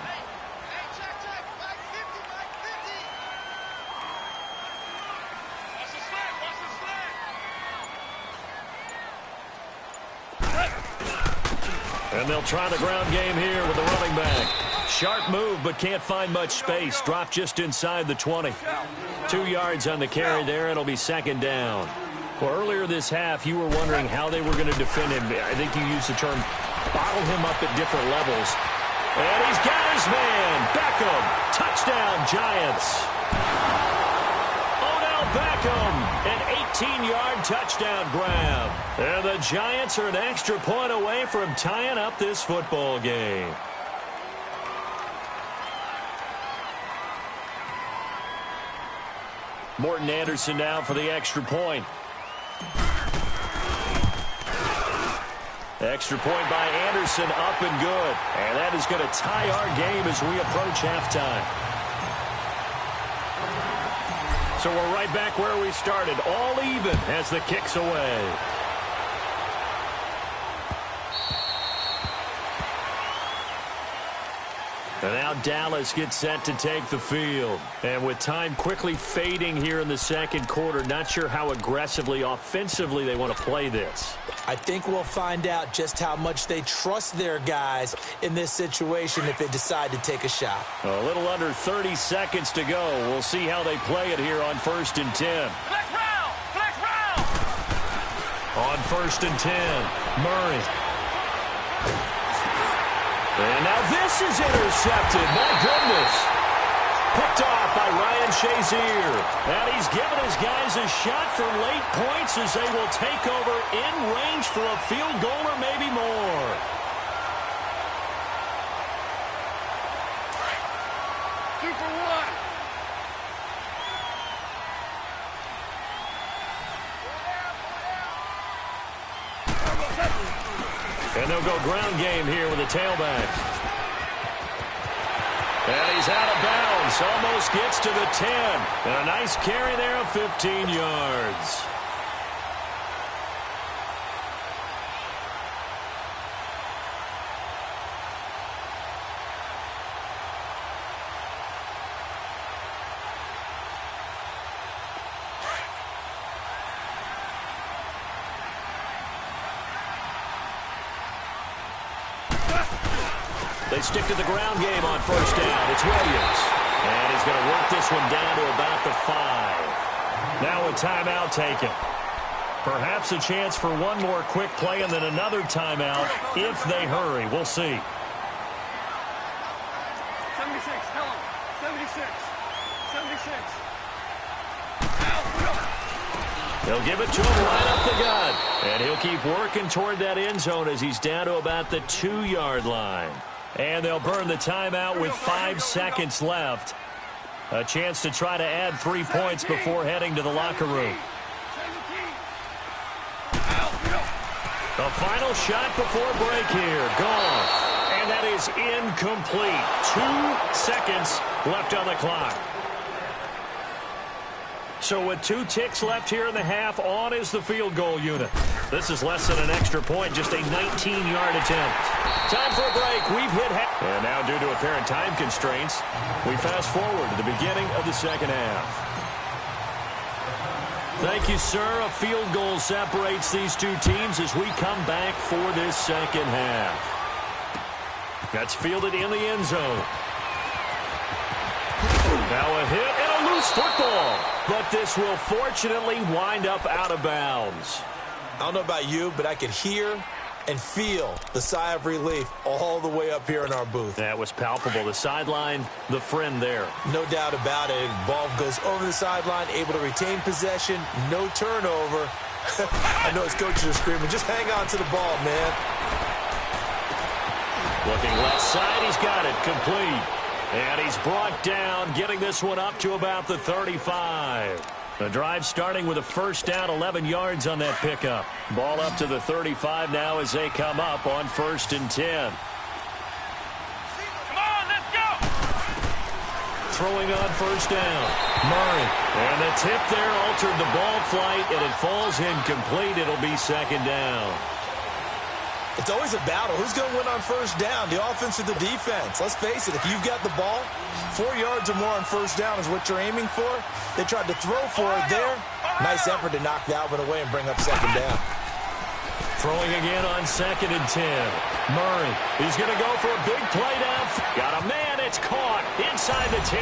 And they'll try the ground game here with the running back. Sharp move, but can't find much space. Dropped just inside the 20. 2 yards on the carry there. It'll be 2nd down. Well, earlier this half, you were wondering how they were going to defend him. I think you used the term bottle him up at different levels. And he's got his man. Beckham. Touchdown, Giants. Odell Beckham. An 15-yard touchdown grab. And the Giants are an extra point away from tying up this football game. Morton Anderson now for the extra point. Extra point by Anderson, up and good. And that is going to tie our game as we approach halftime. So we're right back where we started, all even as the kick's away. And now Dallas gets set to take the field. And with time quickly fading here in the second quarter, not sure how aggressively, offensively they want to play this. I think we'll find out just how much they trust their guys in this situation if they decide to take a shot. A little under 30 seconds to go. We'll see how they play it here on 1st and 10. Flex round! Flex round! On 1st and 10, Murray. And now this is intercepted. My goodness. Picked off by Ryan Shazier. And he's given his guys a shot for late points as they will take over in range for a field goal or maybe more. Super one! And they'll go ground game here with a tailback. And he's out of bounds. Almost gets to the 10. And a nice carry there of 15 yards. They stick to the ground game on 1st down. It's Williams. And he's going to work this one down to about the 5. Now a timeout taken. Perhaps a chance for one more quick play and then another timeout if they hurry. We'll see. 76, tell him. 76. 76. They'll give it to him right up the gut. And he'll keep working toward that end zone as he's down to about the 2-yard line. And they'll burn the timeout with 5 seconds left. A chance to try to add 3 points before heading to the locker room. The final shot before break here. Goff. And that is incomplete. 2 seconds left on the clock. So with 2 ticks left here in the half, on is the field goal unit. This is less than an extra point, just a 19-yard attempt. Time for a break. We've hit half. And now due to apparent time constraints, we fast forward to the beginning of the second half. Thank you, sir. A field goal separates these two teams as we come back for this second half. That's fielded in the end zone. Now a hit and a loose football. But this will fortunately wind up out of bounds. I don't know about you, but I could hear and feel the sigh of relief all the way up here in our booth. That was palpable. The sideline, the friend there. No doubt about it. Ball goes over the sideline, able to retain possession, no turnover. I know his coaches are screaming, just hang on to the ball, man. Looking left side, he's got it, complete. And he's brought down, getting this one up to about the 35. The drive starting with a first down, 11 yards on that pickup. Ball up to the 35 now as they come up on 1st and 10. Come on, let's go! Throwing on 1st down. Murray. And the tip there altered the ball flight, and it falls incomplete. It'll be 2nd down. It's always a battle. Who's going to win on 1st down, the offense or the defense? Let's face it, if you've got the ball, 4 yards or more on 1st down is what you're aiming for. They tried to throw for it there. Nice effort to knock that one away and bring up 2nd down. Throwing again on 2nd and 10. Murray, he's going to go for a big play down. Got a man, it's caught inside the 10.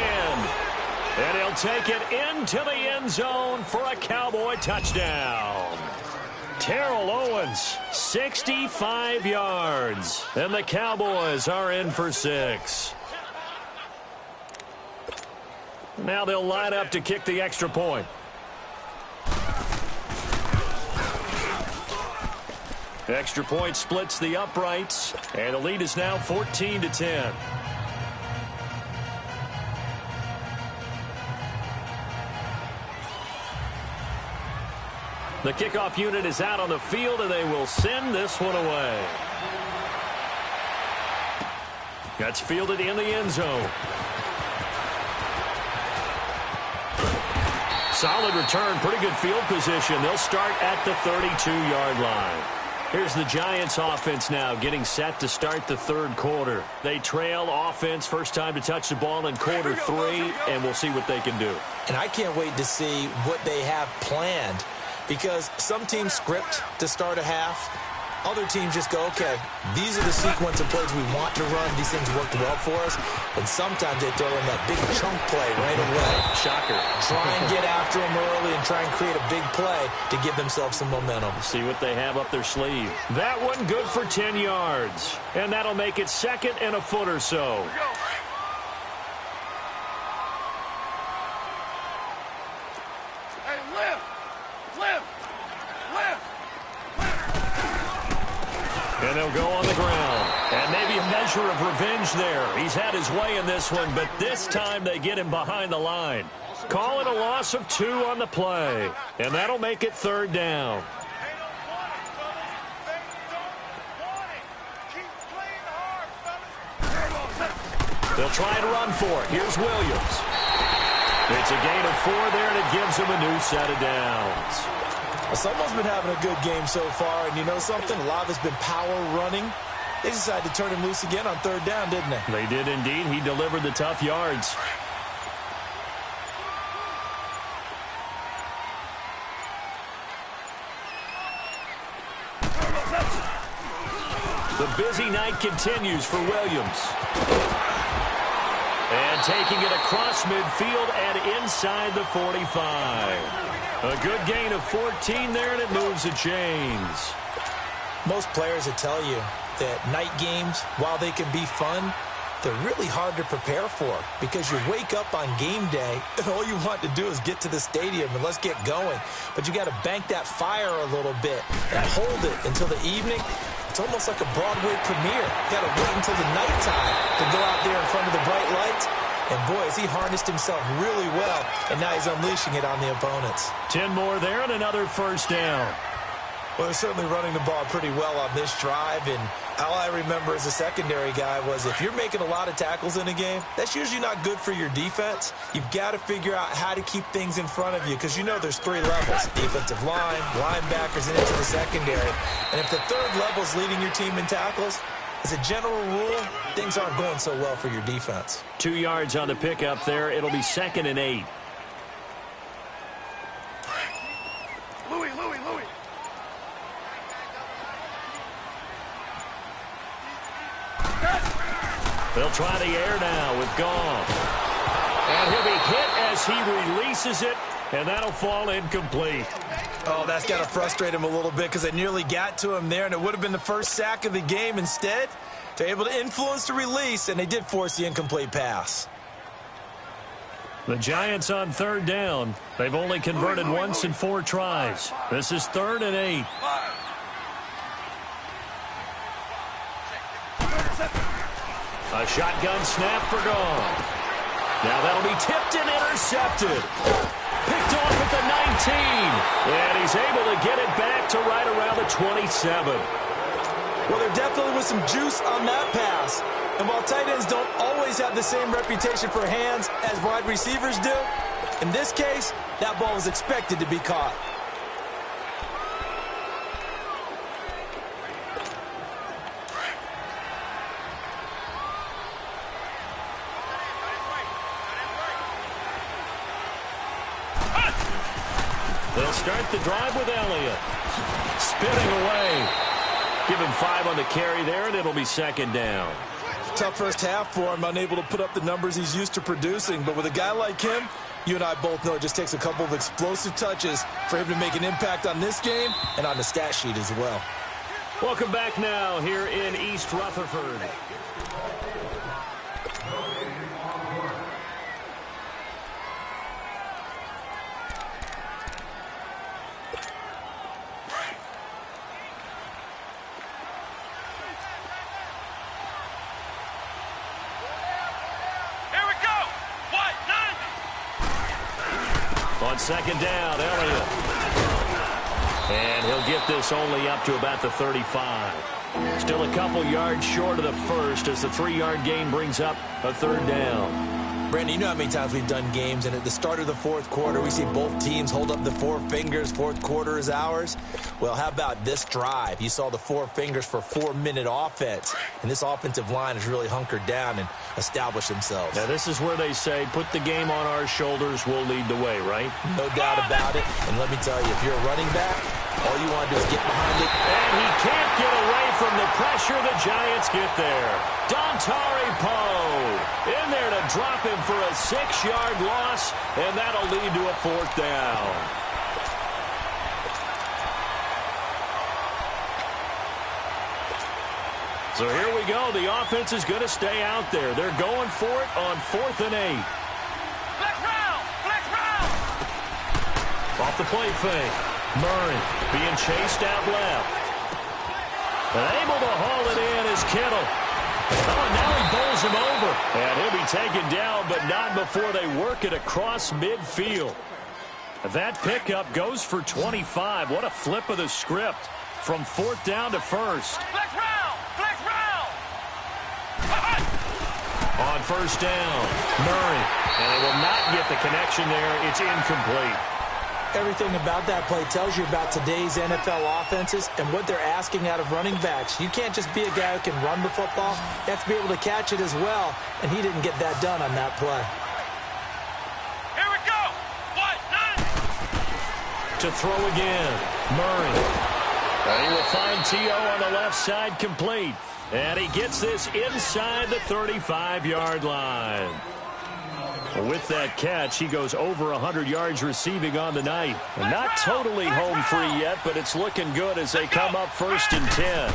And he'll take it into the end zone for a Cowboy touchdown. Terrell Owens, 65 yards. And the Cowboys are in for 6. Now they'll line up to kick the extra point. Extra point splits the uprights, and the lead is now 14-10. The kickoff unit is out on the field, and they will send this one away. That's fielded in the end zone. Solid return, pretty good field position. They'll start at the 32-yard line. Here's the Giants offense now getting set to start the third quarter. They trail offense, first time to touch the ball in quarter three, and we'll see what they can do. And I can't wait to see what they have planned, because some teams script to start a half. Other teams just go, okay, these are the sequence of plays we want to run. These things worked well for us. And sometimes they throw in that big chunk play right away. Shocker. Try and get after them early and try and create a big play to give themselves some momentum. See what they have up their sleeve. That one good for 10 yards. And that'll make it second and a foot or so. Hey, lift! Lift! Lift! And they'll go on the ground. And maybe a measure of revenge there. He's had his way in this one, but this time they get him behind the line. Call it a loss of 2 on the play. And that'll make it third down. They'll try to run for it. Here's Williams. It's a gain of 4 there, and it gives him a new set of downs. Someone's been having a good game so far, and you know something? A lot of it's been power running. They decided to turn him loose again on third down, didn't they? They did indeed. He delivered the tough yards. The busy night continues for Williams. And taking it across midfield and inside the 45. A good gain of 14 there, and it moves the chains. Most players will tell you that night games, while they can be fun, they're really hard to prepare for because you wake up on game day and all you want to do is get to the stadium and let's get going. But you got to bank that fire a little bit and hold it until the evening. It's almost like a Broadway premiere. You got to wait until the nighttime to go out there in front of the bright lights. And boy, has he harnessed himself really well, and now he's unleashing it on the opponents. 10 more there and another first down. Well, they're certainly running the ball pretty well on this drive, and all I remember as a secondary guy was if you're making a lot of tackles in a game, that's usually not good for your defense. You've got to figure out how to keep things in front of you because you know there's 3 levels, defensive line, linebackers, and into the secondary. And if the third level is leading your team in tackles, as a general rule, things aren't going so well for your defense. 2 yards on the pickup there. It'll be 2nd and 8. Louis. They'll try the air now with Goff. And he'll be hit as he releases it, and that'll fall incomplete. Oh, that's got to frustrate him a little bit because they nearly got to him there, and it would have been the first sack of the game. Instead, they're able to influence the release, and they did force the incomplete pass. The Giants on third down. They've only converted once in 4 tries. This is 3rd and 8. A shotgun snap for Goff. Now that'll be tipped and intercepted. Picked off at the 19. And he's able to get it back to right around the 27. Well, there definitely was some juice on that pass. And while tight ends don't always have the same reputation for hands as wide receivers do, in this case, that ball was expected to be caught. They'll start the drive with Elliott. Spinning away. Give him 5 on the carry there, and it'll be 2nd down. Tough first half for him, unable to put up the numbers he's used to producing. But with a guy like him, you and I both know it just takes a couple of explosive touches for him to make an impact on this game and on the stat sheet as well. Welcome back now here in East Rutherford. On second down, Elliott. And he'll get this only up to about the 35. Still a couple yards short of the first as the 3-yard gain brings up a third down. Brandon, you know how many times we've done games, and at the start of the fourth quarter, we see both teams hold up the 4 fingers, fourth quarter is ours. Well, how about this drive? You saw the 4 fingers for 4-minute offense, and this offensive line has really hunkered down and established themselves. Now, this is where they say, put the game on our shoulders, we'll lead the way, right? No doubt about it, and let me tell you, if you're a running back, all you want to do is get behind it. And he can't get away from the pressure. The Giants get there. Dontari Poe in there to drop him for a 6-yard loss, and that'll lead to a 4th down. So here we go. The offense is going to stay out there. They're going for it on 4th and 8. Flex round! Flex round! Off the play fake. Murray being chased out left. And able to haul it in is Kittle. Oh, now he bowls him over. And he'll be taken down, but not before they work it across midfield. That pickup goes for 25. What a flip of the script from 4th down to 1st. Flex round! Flex round! On 1st down, Murray. And they will not get the connection there. It's incomplete. Everything about that play tells you about today's NFL offenses and what they're asking out of running backs. You can't just be a guy who can run the football. You have to be able to catch it as well, and he didn't get that done on that play. Here we go! To throw again, Murray. And he will find T.O. on the left side complete. And he gets this inside the 35-yard line. With that catch, he goes over 100 yards receiving on the night. And not totally home free yet, but it's looking good as they come up 1st and 10.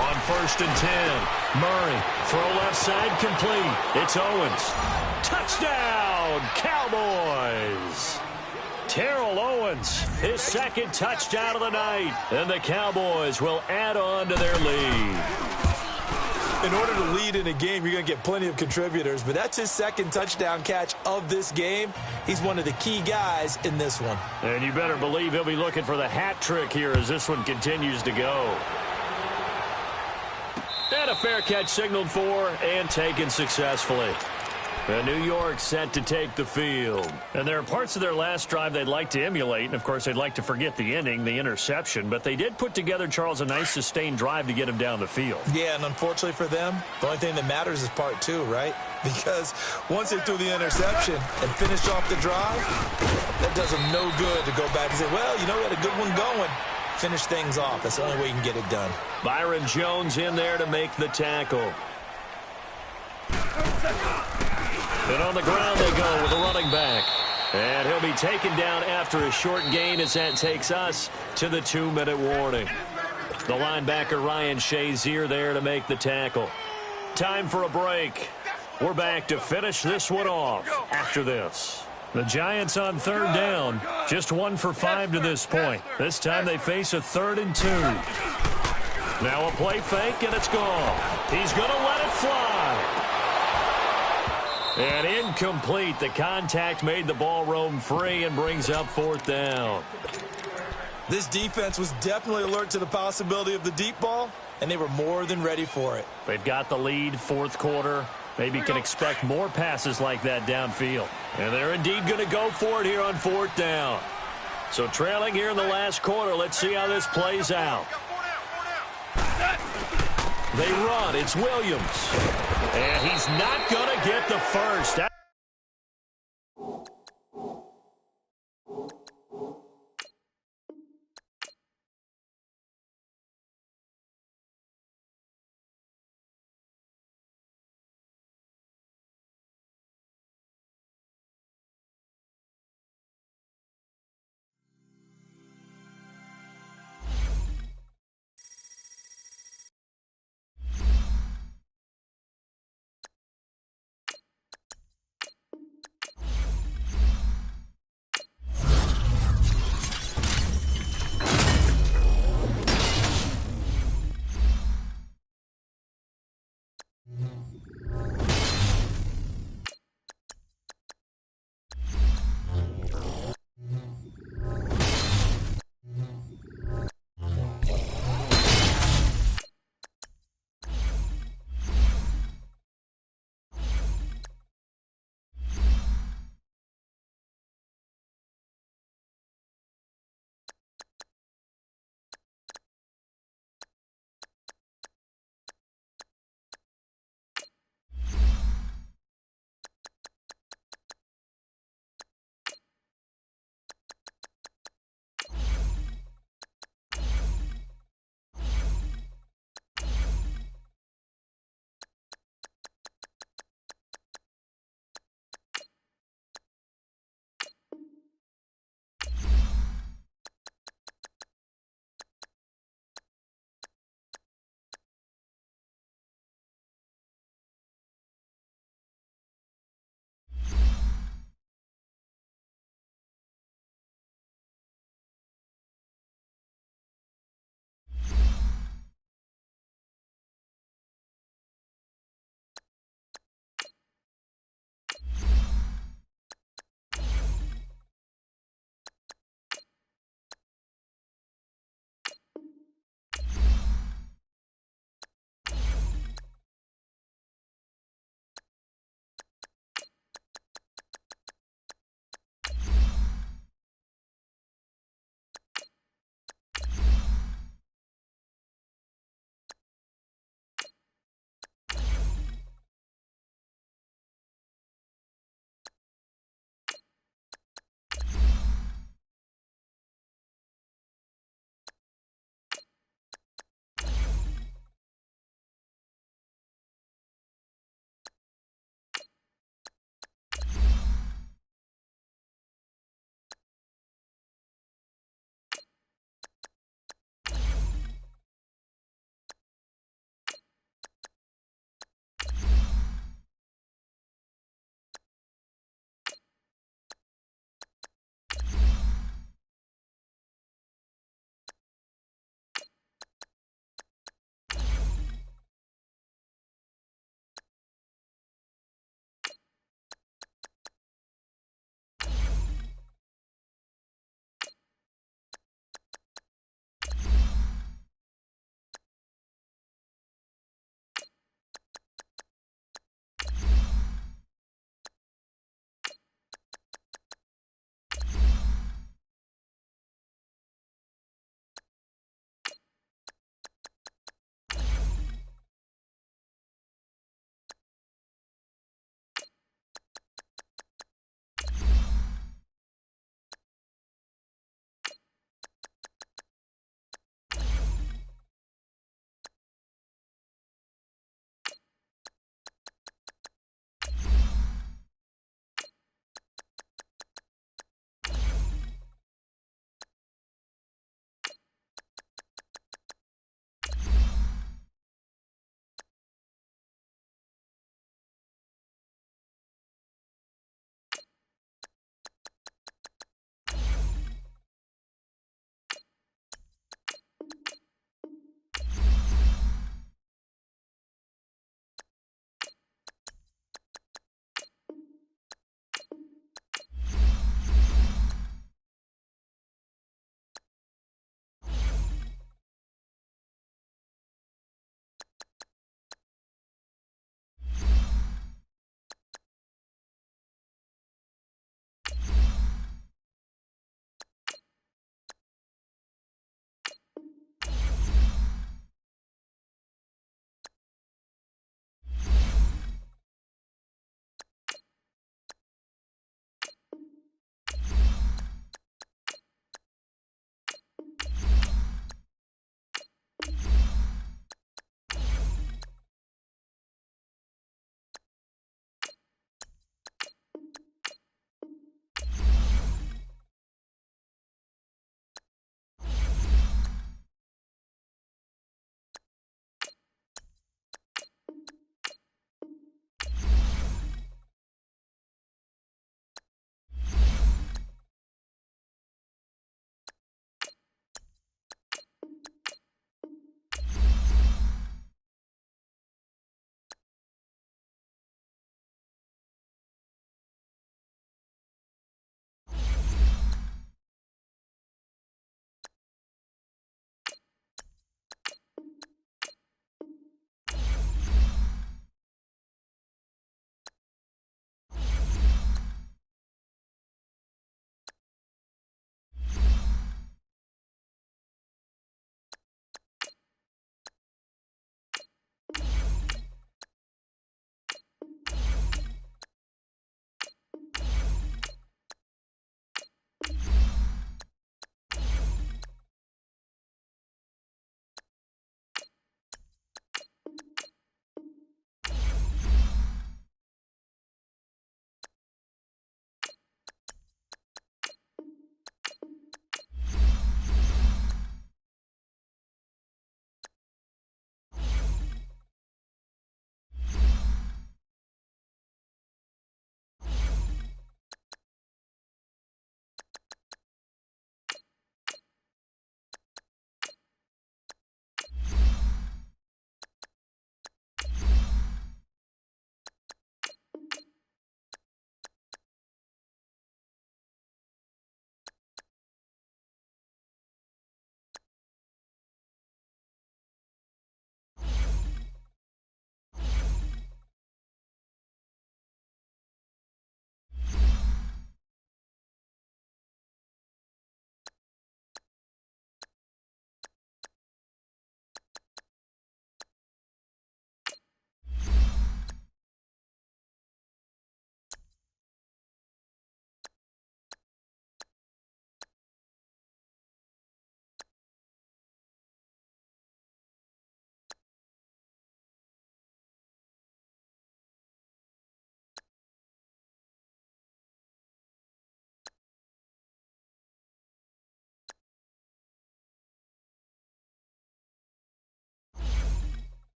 On 1st and 10, Murray, throw left side complete. It's Owens. Touchdown, Cowboys! Terrell Owens, his 2nd touchdown of the night. And the Cowboys will add on to their lead. In order to lead in a game, you're going to get plenty of contributors, but that's his 2nd touchdown catch of this game. He's one of the key guys in this one. And you better believe he'll be looking for the hat trick here as this one continues to go. And a fair catch signaled for and taken successfully. And New York set to take the field. And there are parts of their last drive they'd like to emulate. And, of course, they'd like to forget the ending, the interception. But they did put together, Charles, a nice sustained drive to get him down the field. Yeah, and unfortunately for them, the only thing that matters is part 2, right? Because once they threw the interception and finished off the drive, that does them no good to go back and say, well, you know, we had a good one going. Finish things off. That's the only way you can get it done. Byron Jones in there to make the tackle. And on the ground they go with the running back. And he'll be taken down after a short gain as that takes us to the 2-minute warning. The linebacker Ryan Shazier there to make the tackle. Time for a break. We're back to finish this one off after this. The Giants on 3rd down. Just 1 for 5 to this point. This time they face a 3rd and 2. Now a play fake, and it's gone. He's going to let it fly. And incomplete. The contact made the ball roam free and brings up 4th down. This defense was definitely alert to the possibility of the deep ball, and they were more than ready for it. They've got the lead, 4th quarter. Maybe can expect more passes like that downfield. And they're indeed going to go for it here on 4th down. So trailing here in the last quarter. Let's see how this plays out. They run. It's Williams. And he's not going to get the first.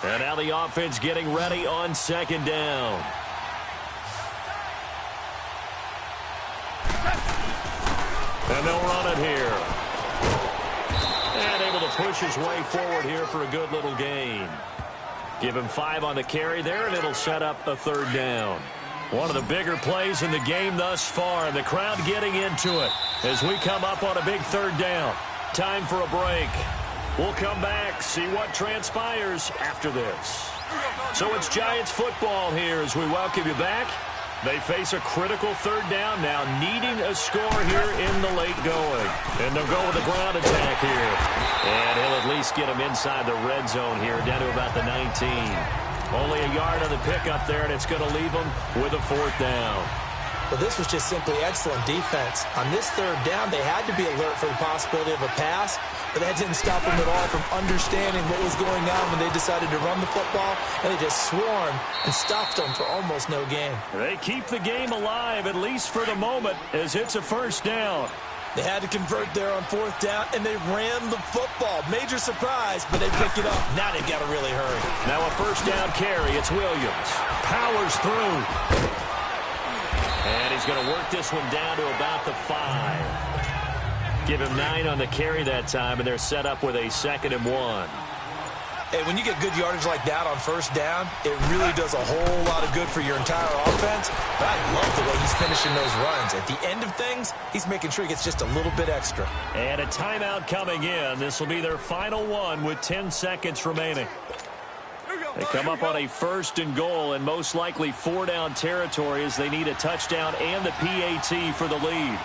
And now the offense getting ready on second down. And they'll run it here. And able to push his way forward here for a good little gain. Give him 5 on the carry there, and it'll set up a third down. One of the bigger plays in the game thus far, and the crowd getting into it as we come up on a big third down. Time for a break. We'll come back, see what transpires after this. So it's Giants football here as we welcome you back. They face a critical third down now, needing a score here in the late going. And they'll go with a ground attack here. And he'll at least get him inside the red zone here, down to about the 19. Only a yard on the pickup there, and it's going to leave him with a fourth down. Well, this was just simply excellent defense. On this third down, they had to be alert for the possibility of a pass, but that didn't stop them at all from understanding what was going on when they decided to run the football, and they just swarmed and stopped them for almost no gain. They keep the game alive, at least for the moment, as it's a first down. They had to convert there on fourth down, and they ran the football. Major surprise, but they picked it up. Now they've got to really hurry. Now a first down carry. It's Williams. Powers through. And he's going to work this one down to about the 5. Give him 9 on the carry that time, and they're set up with a 2nd and 1. Hey, when you get good yardage like that on first down, it really does a whole lot of good for your entire offense. But I love the way he's finishing those runs. At the end of things, he's making sure he gets just a little bit extra. And a timeout coming in. This will be their final one with 10 seconds remaining. They come up on a 1st and goal and most likely 4-down territory as they need a touchdown and the PAT for the lead.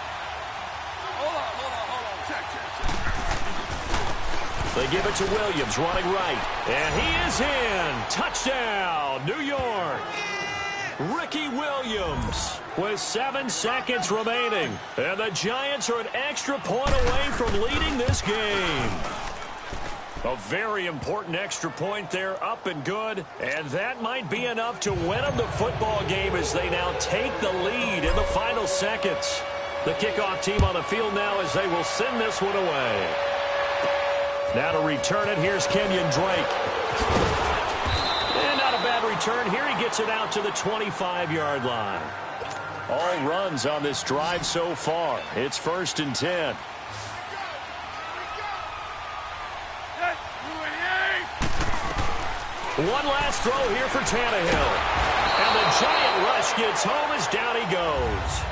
They give it to Williams, running right. And he is in. Touchdown, New York. Ricky Williams with 7 seconds remaining. And the Giants are an extra point away from leading this game. A very important extra point there, up and good. And that might be enough to win them the football game as they now take the lead in the final seconds. The kickoff team on the field now as they will send this one away. Now to return it, here's Kenyon Drake. And not a bad return here. He gets it out to the 25-yard line. All runs on this drive so far. It's 1st and 10. One last throw here for Tannehill. And the Giant rush gets home as down he goes.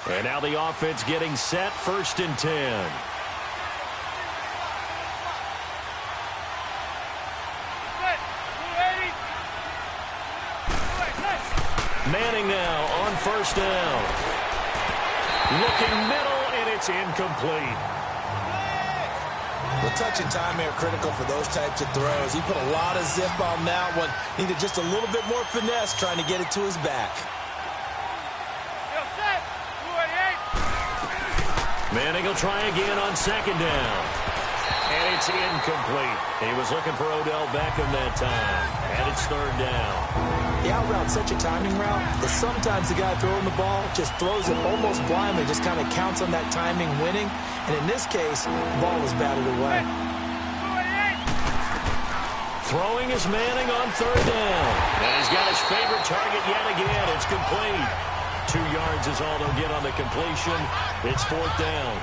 And now the offense getting set, 1st and 10. Manning now on 1st down. Looking middle, and it's incomplete. The touch and time are critical for those types of throws. He put a lot of zip on that one. Needed just a little bit more finesse trying to get it to his back. Manning will try again on 2nd down. And it's incomplete. He was looking for Odell Beckham that time. And it's 3rd down. The out route's such a timing route that sometimes the guy throwing the ball just throws it almost blindly, just kind of counts on that timing winning. And in this case, the ball was batted away. Throwing is Manning on 3rd down. And he's got his favorite target yet again. It's complete. 2 yards is all they'll get on the completion. It's 4th down.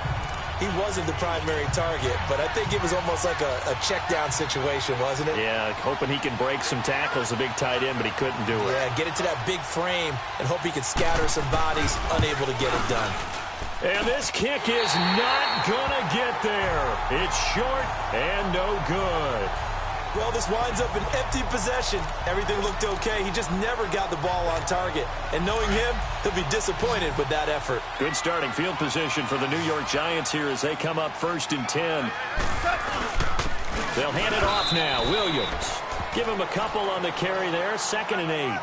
He wasn't the primary target, but I think it was almost like a check down situation, wasn't it? Yeah, hoping he can break some tackles, a big tight end, but he couldn't do it. Yeah, get it to that big frame and hope he could scatter some bodies, unable to get it done. And this kick is not going to get there. It's short and no good. Well, this winds up an empty possession. Everything looked okay. He just never got the ball on target. And knowing him, he'll be disappointed with that effort. Good starting field position for the New York Giants here as they come up 1st and 10. They'll hand it off now. Williams. Give him a couple on the carry there. 2nd and 8.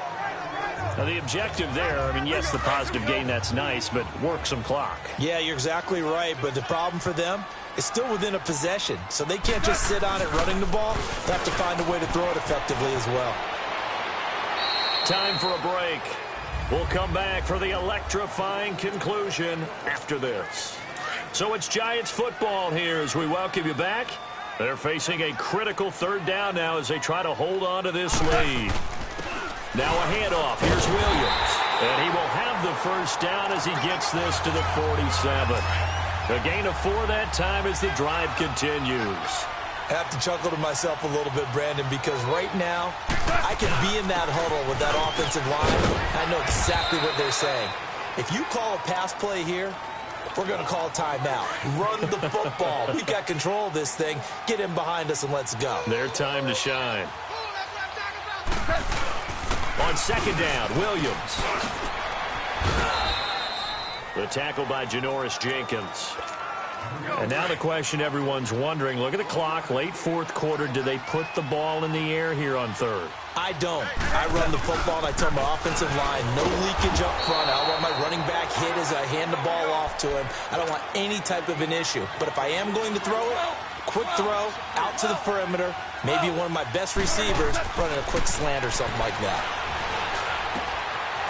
Now, the objective there, I mean, yes, the positive gain, that's nice, but work some clock. Yeah, you're exactly right, but the problem for them is still within a possession, so they can't just sit on it running the ball. They have to find a way to throw it effectively as well. Time for a break. We'll come back for the electrifying conclusion after this. So it's Giants football here as we welcome you back. They're facing a critical 3rd down now as they try to hold on to this lead. Now a handoff. Here's Williams. And he will have the 1st down as he gets this to the 47. A gain of 4 that time as the drive continues. I have to chuckle to myself a little bit, Brandon, because right now I can be in that huddle with that offensive line. I know exactly what they're saying. If you call a pass play here, we're going to call timeout. Run the football. We've got control of this thing. Get in behind us and let's go. Their time to shine. On 2nd down, Williams. The tackle by Janoris Jenkins. And now the question everyone's wondering, look at the clock, late 4th quarter, do they put the ball in the air here on 3rd? I don't. I run the football, and I tell my offensive line, no leakage up front. I don't want my running back hit as I hand the ball off to him. I don't want any type of an issue. But if I am going to throw it, quick throw, out to the perimeter, maybe one of my best receivers running a quick slant or something like that.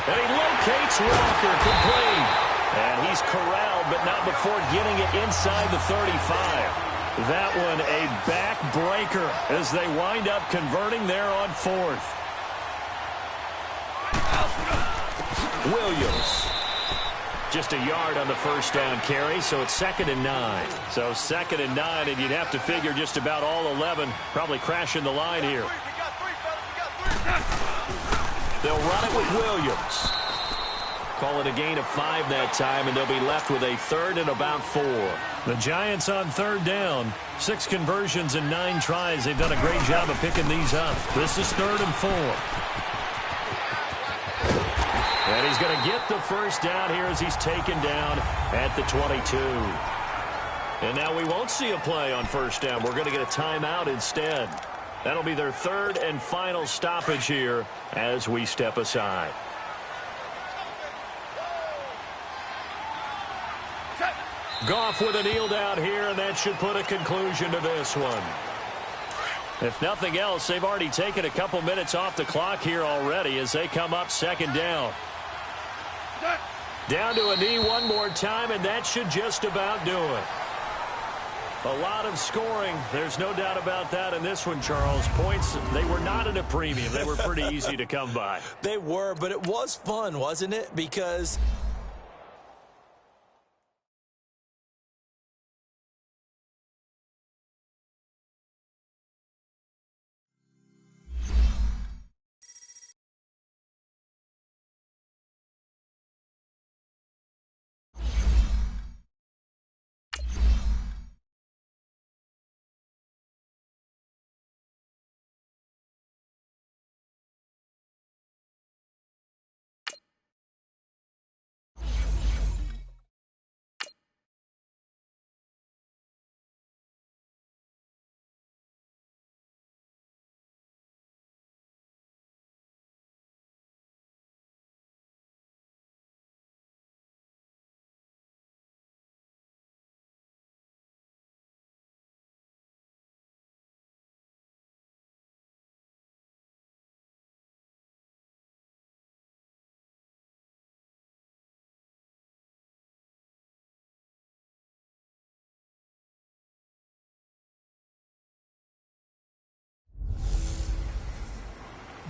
And he locates Walker, complete. And he's corralled, but not before getting it inside the 35. That one a backbreaker as they wind up converting there on 4th. Williams. Just a yard on the 1st down carry, so it's 2nd and 9. So 2nd and 9, and you'd have to figure just about all 11 probably crashing the line here. They'll run it with Williams. Call it a gain of 5 that time, and they'll be left with a 3rd and about 4. The Giants on 3rd down. 6 conversions and 9 tries. They've done a great job of picking these up. This is 3rd and 4. And he's going to get the 1st down here as he's taken down at the 22. And now we won't see a play on 1st down. We're going to get a timeout instead. That'll be their 3rd and final stoppage here as we step aside. Goff with a kneel down here, and that should put a conclusion to this one. If nothing else, they've already taken a couple minutes off the clock here already as they come up 2nd down. Down to a knee one more time, and that should just about do it. A lot of scoring. There's no doubt about that in this one, Charles. Points, they were not at a premium. They were pretty easy to come by. They were, but it was fun, wasn't it? Because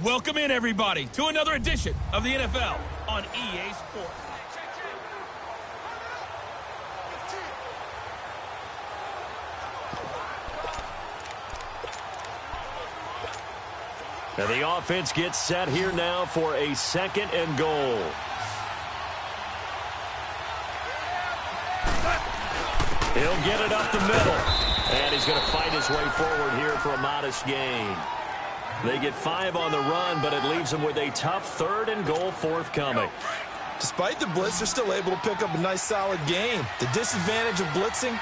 Welcome in, everybody, to another edition of the NFL on EA Sports. And the offense gets set here now for a 2nd and goal. He'll get it up the middle. And he's going to fight his way forward here for a modest gain. They get 5 on the run, but it leaves them with a tough 3rd and goal forthcoming. Despite the blitz, they're still able to pick up a nice, solid gain. The disadvantage of blitzing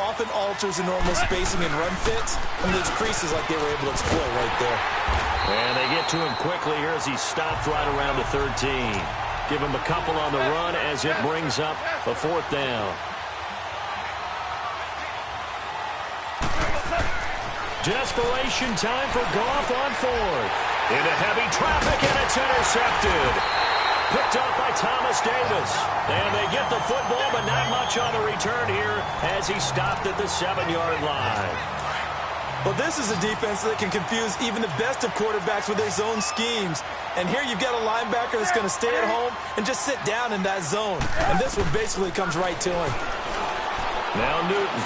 often alters the normal spacing and run fits, and leaves creases like they were able to exploit right there. And they get to him quickly here as he stopped right around the 13. Give him a couple on the run as it brings up a 4th down. Desperation time for Goff on 4th. Into heavy traffic, and it's intercepted. Picked up by Thomas Davis. And they get the football, but not much on the return here as he stopped at the 7-yard line. Well, this is a defense that can confuse even the best of quarterbacks with their zone schemes. And here you've got a linebacker that's going to stay at home and just sit down in that zone. And this one basically comes right to him. Now Newton.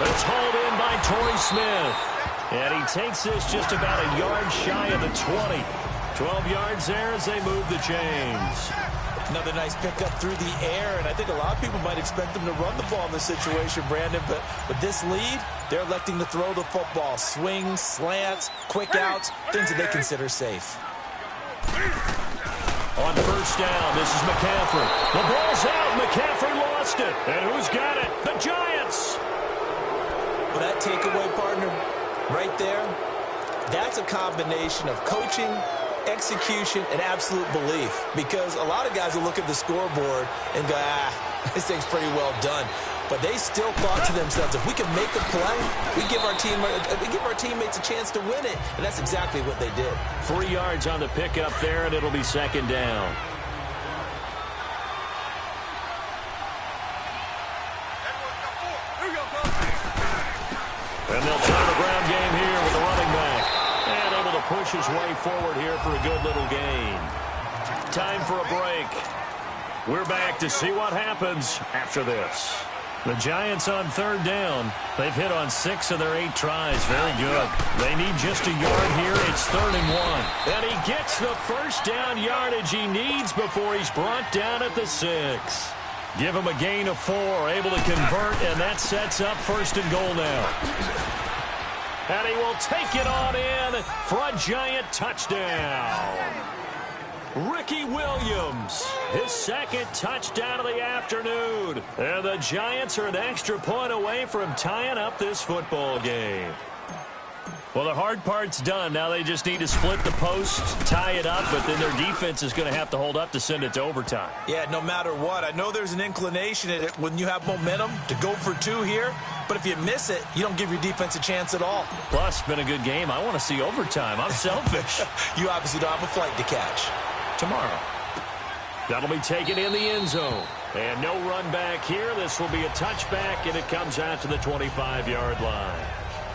It's hauled in by Torrey Smith. And he takes this just about a yard shy of the 20. 12 yards there as they move the chains. Another nice pickup through the air, and I think a lot of people might expect them to run the ball in this situation, Brandon, but with this lead, they're electing to throw the football. Swings, slants, quick outs, things that they consider safe. On 1st down, this is McCaffrey. The ball's out. McCaffrey lost it. And who's got it? The Giants. Well, that takeaway, partner, right there, that's a combination of coaching, execution, and absolute belief, because a lot of guys will look at the scoreboard and go, this thing's pretty well done. But they still thought to themselves, if we can make a play, we give our teammates a chance to win it. And that's exactly what they did. 3 yards on the pickup there, and it'll be 2nd down. And they'll try the ground game here with the running back. And able to push his way forward here for a good little gain. Time for a break. We're back to see what happens after this. The Giants on 3rd down. They've hit on 6 of their 8 tries. Very good. They need just a yard here. It's 3rd and 1. And he gets the 1st down yardage he needs before he's brought down at the 6. Give him a gain of 4. Able to convert, and that sets up 1st and goal now. And he will take it on in for a Giant touchdown. Ricky Williams, his 2nd touchdown of the afternoon. And the Giants are an extra point away from tying up this football game. Well, the hard part's done. Now they just need to split the post, tie it up, but then their defense is going to have to hold up to send it to overtime. Yeah, no matter what. I know there's an inclination when you have momentum to go for 2 here, but if you miss it, you don't give your defense a chance at all. Plus, been a good game. I want to see overtime. I'm selfish. You obviously don't have a flight to catch. Tomorrow. That'll be taken in the end zone. And no run back here. This will be a touchback, and it comes out to the 25-yard line.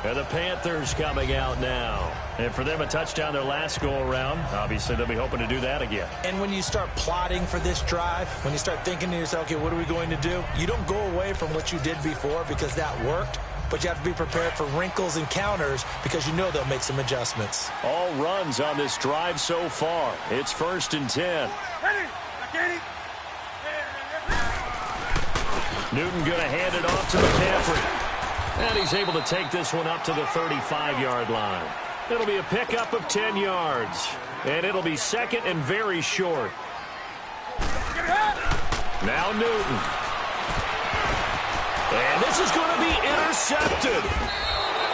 And the Panthers coming out now. And for them, a touchdown their last go-around. Obviously, they'll be hoping to do that again. And when you start plotting for this drive, when you start thinking to yourself, okay, what are we going to do? You don't go away from what you did before because that worked. But you have to be prepared for wrinkles and counters because you know they'll make some adjustments. All runs on this drive so far. It's 1st and 10. Newton going to hand it off to McCaffrey. And he's able to take this one up to the 35-yard line. It'll be a pickup of 10 yards. And it'll be 2nd and very short. Now Newton. And this is going to be intercepted.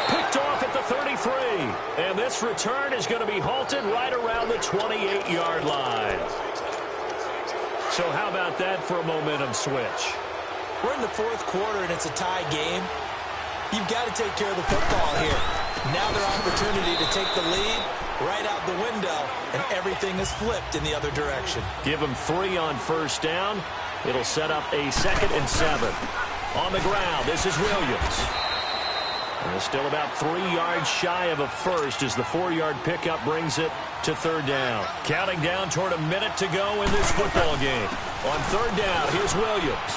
Picked off at the 33. And this return is going to be halted right around the 28-yard line. So how about that for a momentum switch? We're in the 4th quarter, and it's a tie game. You've got to take care of the football here. Now their opportunity to take the lead right out the window, and everything is flipped in the other direction. Give them 3 on 1st down. It'll set up a 2nd and 7. On the ground, this is Williams. And still about 3 yards shy of a first as the 4-yard pickup brings it to third down. Counting down toward a minute to go in this football game. On third down, here's Williams.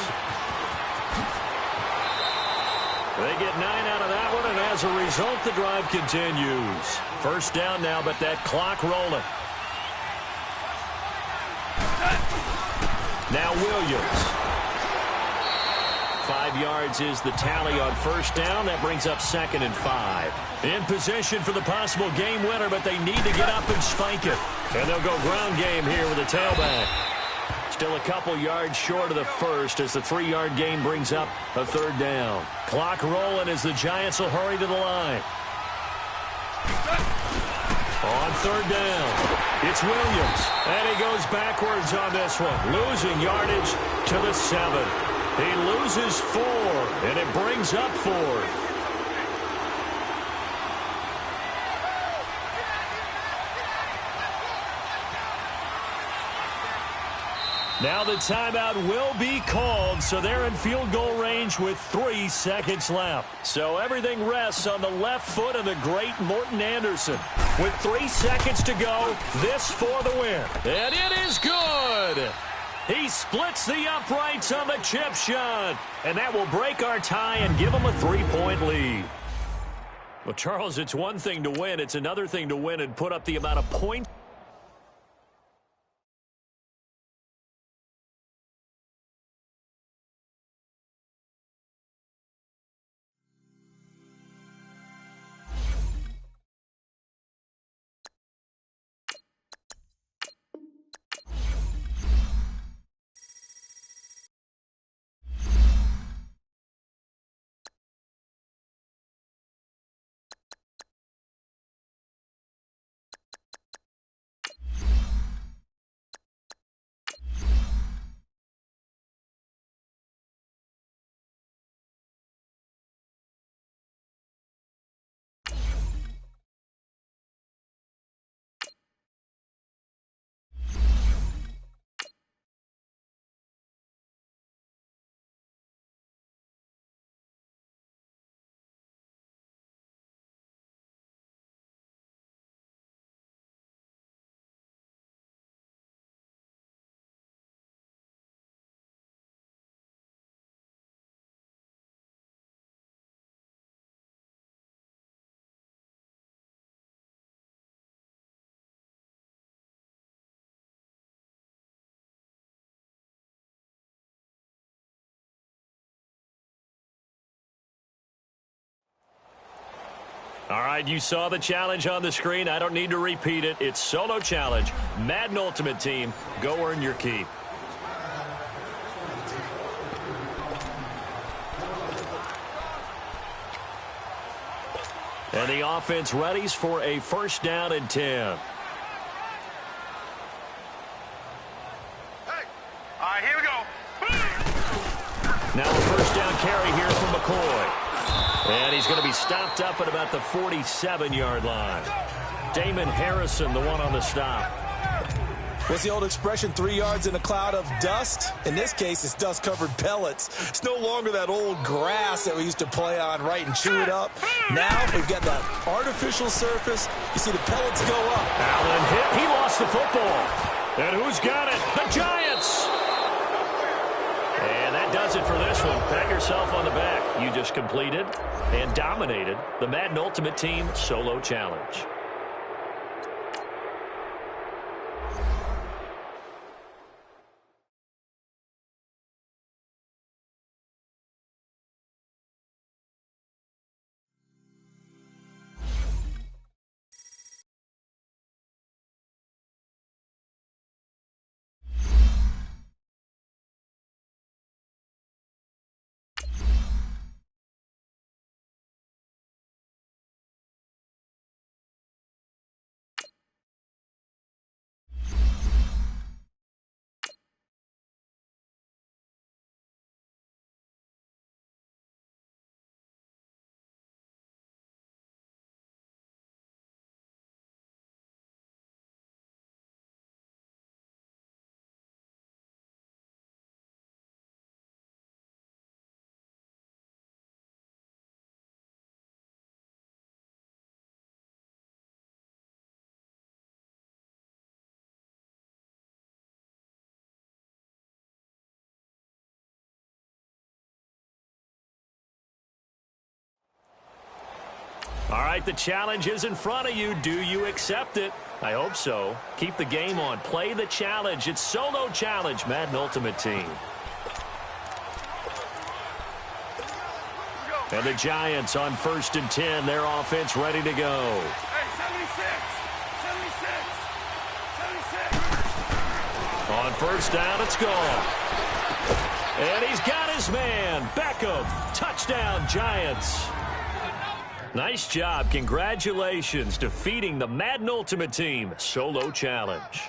They get 9 out of that one, and as a result, the drive continues. First down now, but that clock rolling. Now Williams. 5 yards is the tally on first down. That brings up 2nd and 5. In position for the possible game winner, but they need to get up and spike it. And they'll go ground game here with a tailback. Still a couple yards short of the first as the 3-yard gain brings up a third down. Clock rolling as the Giants will hurry to the line. On third down, it's Williams. And he goes backwards on this one, losing yardage to the 7. He loses 4, and it brings up 4th. Now the timeout will be called, so they're in field goal range with 3 seconds left. So everything rests on the left foot of the great Morton Anderson. With 3 seconds to go, this for the win. And it is good! He splits the uprights on the chip shot. And that will break our tie and give him a 3-point lead. Well, Charles, it's one thing to win. It's another thing to win and put up the amount of points. All right, you saw the challenge on the screen. I don't need to repeat it. It's solo challenge. Madden Ultimate Team, go earn your keep. And the offense readies for a first down and 10. Hey! All right, here we go. Now a first down carry here from McCoy. And he's going to be stopped up at about the 47-yard line. Damon Harrison, the one on the stop. What's the old expression, 3 yards in a cloud of dust? In this case, it's dust-covered pellets. It's no longer that old grass that we used to play on, right, and chew it up. Now we've got that artificial surface. You see the pellets go up. Allen hit. He lost the football. And who's got it? The Giants. And that does it for this one. Pat yourself on the back. You just completed and dominated the Madden Ultimate Team Solo Challenge. All right, the challenge is in front of you. Do you accept it? I hope so. Keep the game on. Play the challenge. It's Solo Challenge, Madden Ultimate Team. And the Giants on 1st and 10. Their offense ready to go. Hey, 76. On 1st down, it's gone. And he's got his man. Beckham. Touchdown, Giants. Nice job. Congratulations. Defeating the Madden Ultimate Team Solo Challenge.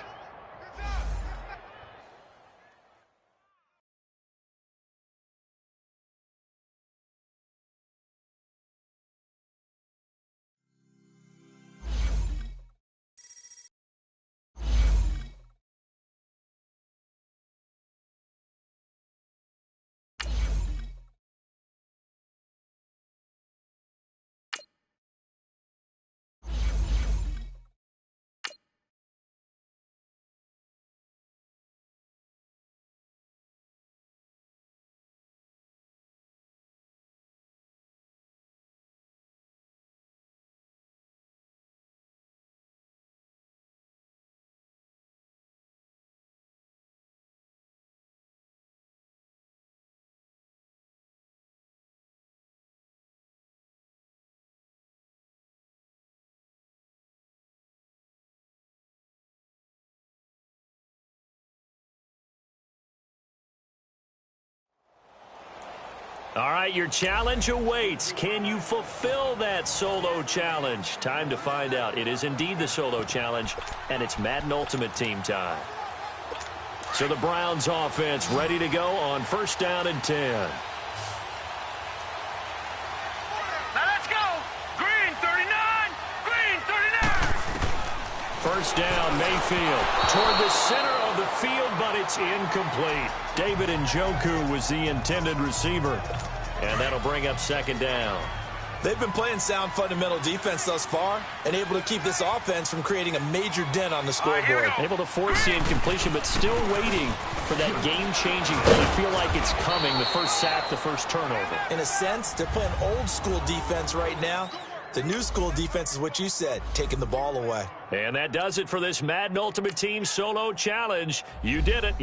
All right, your challenge awaits. Can you fulfill that Solo Challenge? Time to find out. It is indeed the Solo Challenge, and it's Madden Ultimate Team time. So the Browns offense ready to go on 1st down and 10. Now let's go. Green 39. Green 39. 1st down, Mayfield. Toward the center of the field, but it's incomplete. David Njoku was the intended receiver. And that'll bring up 2nd down. They've been playing sound fundamental defense thus far and able to keep this offense from creating a major dent on the scoreboard. Able to force the incompletion, but still waiting for that game-changing play. You feel like it's coming, the first sack, the first turnover. In a sense, they're playing old-school defense right now. The new-school defense is what you said, taking the ball away. And that does it for this Madden Ultimate Team Solo Challenge. You did it.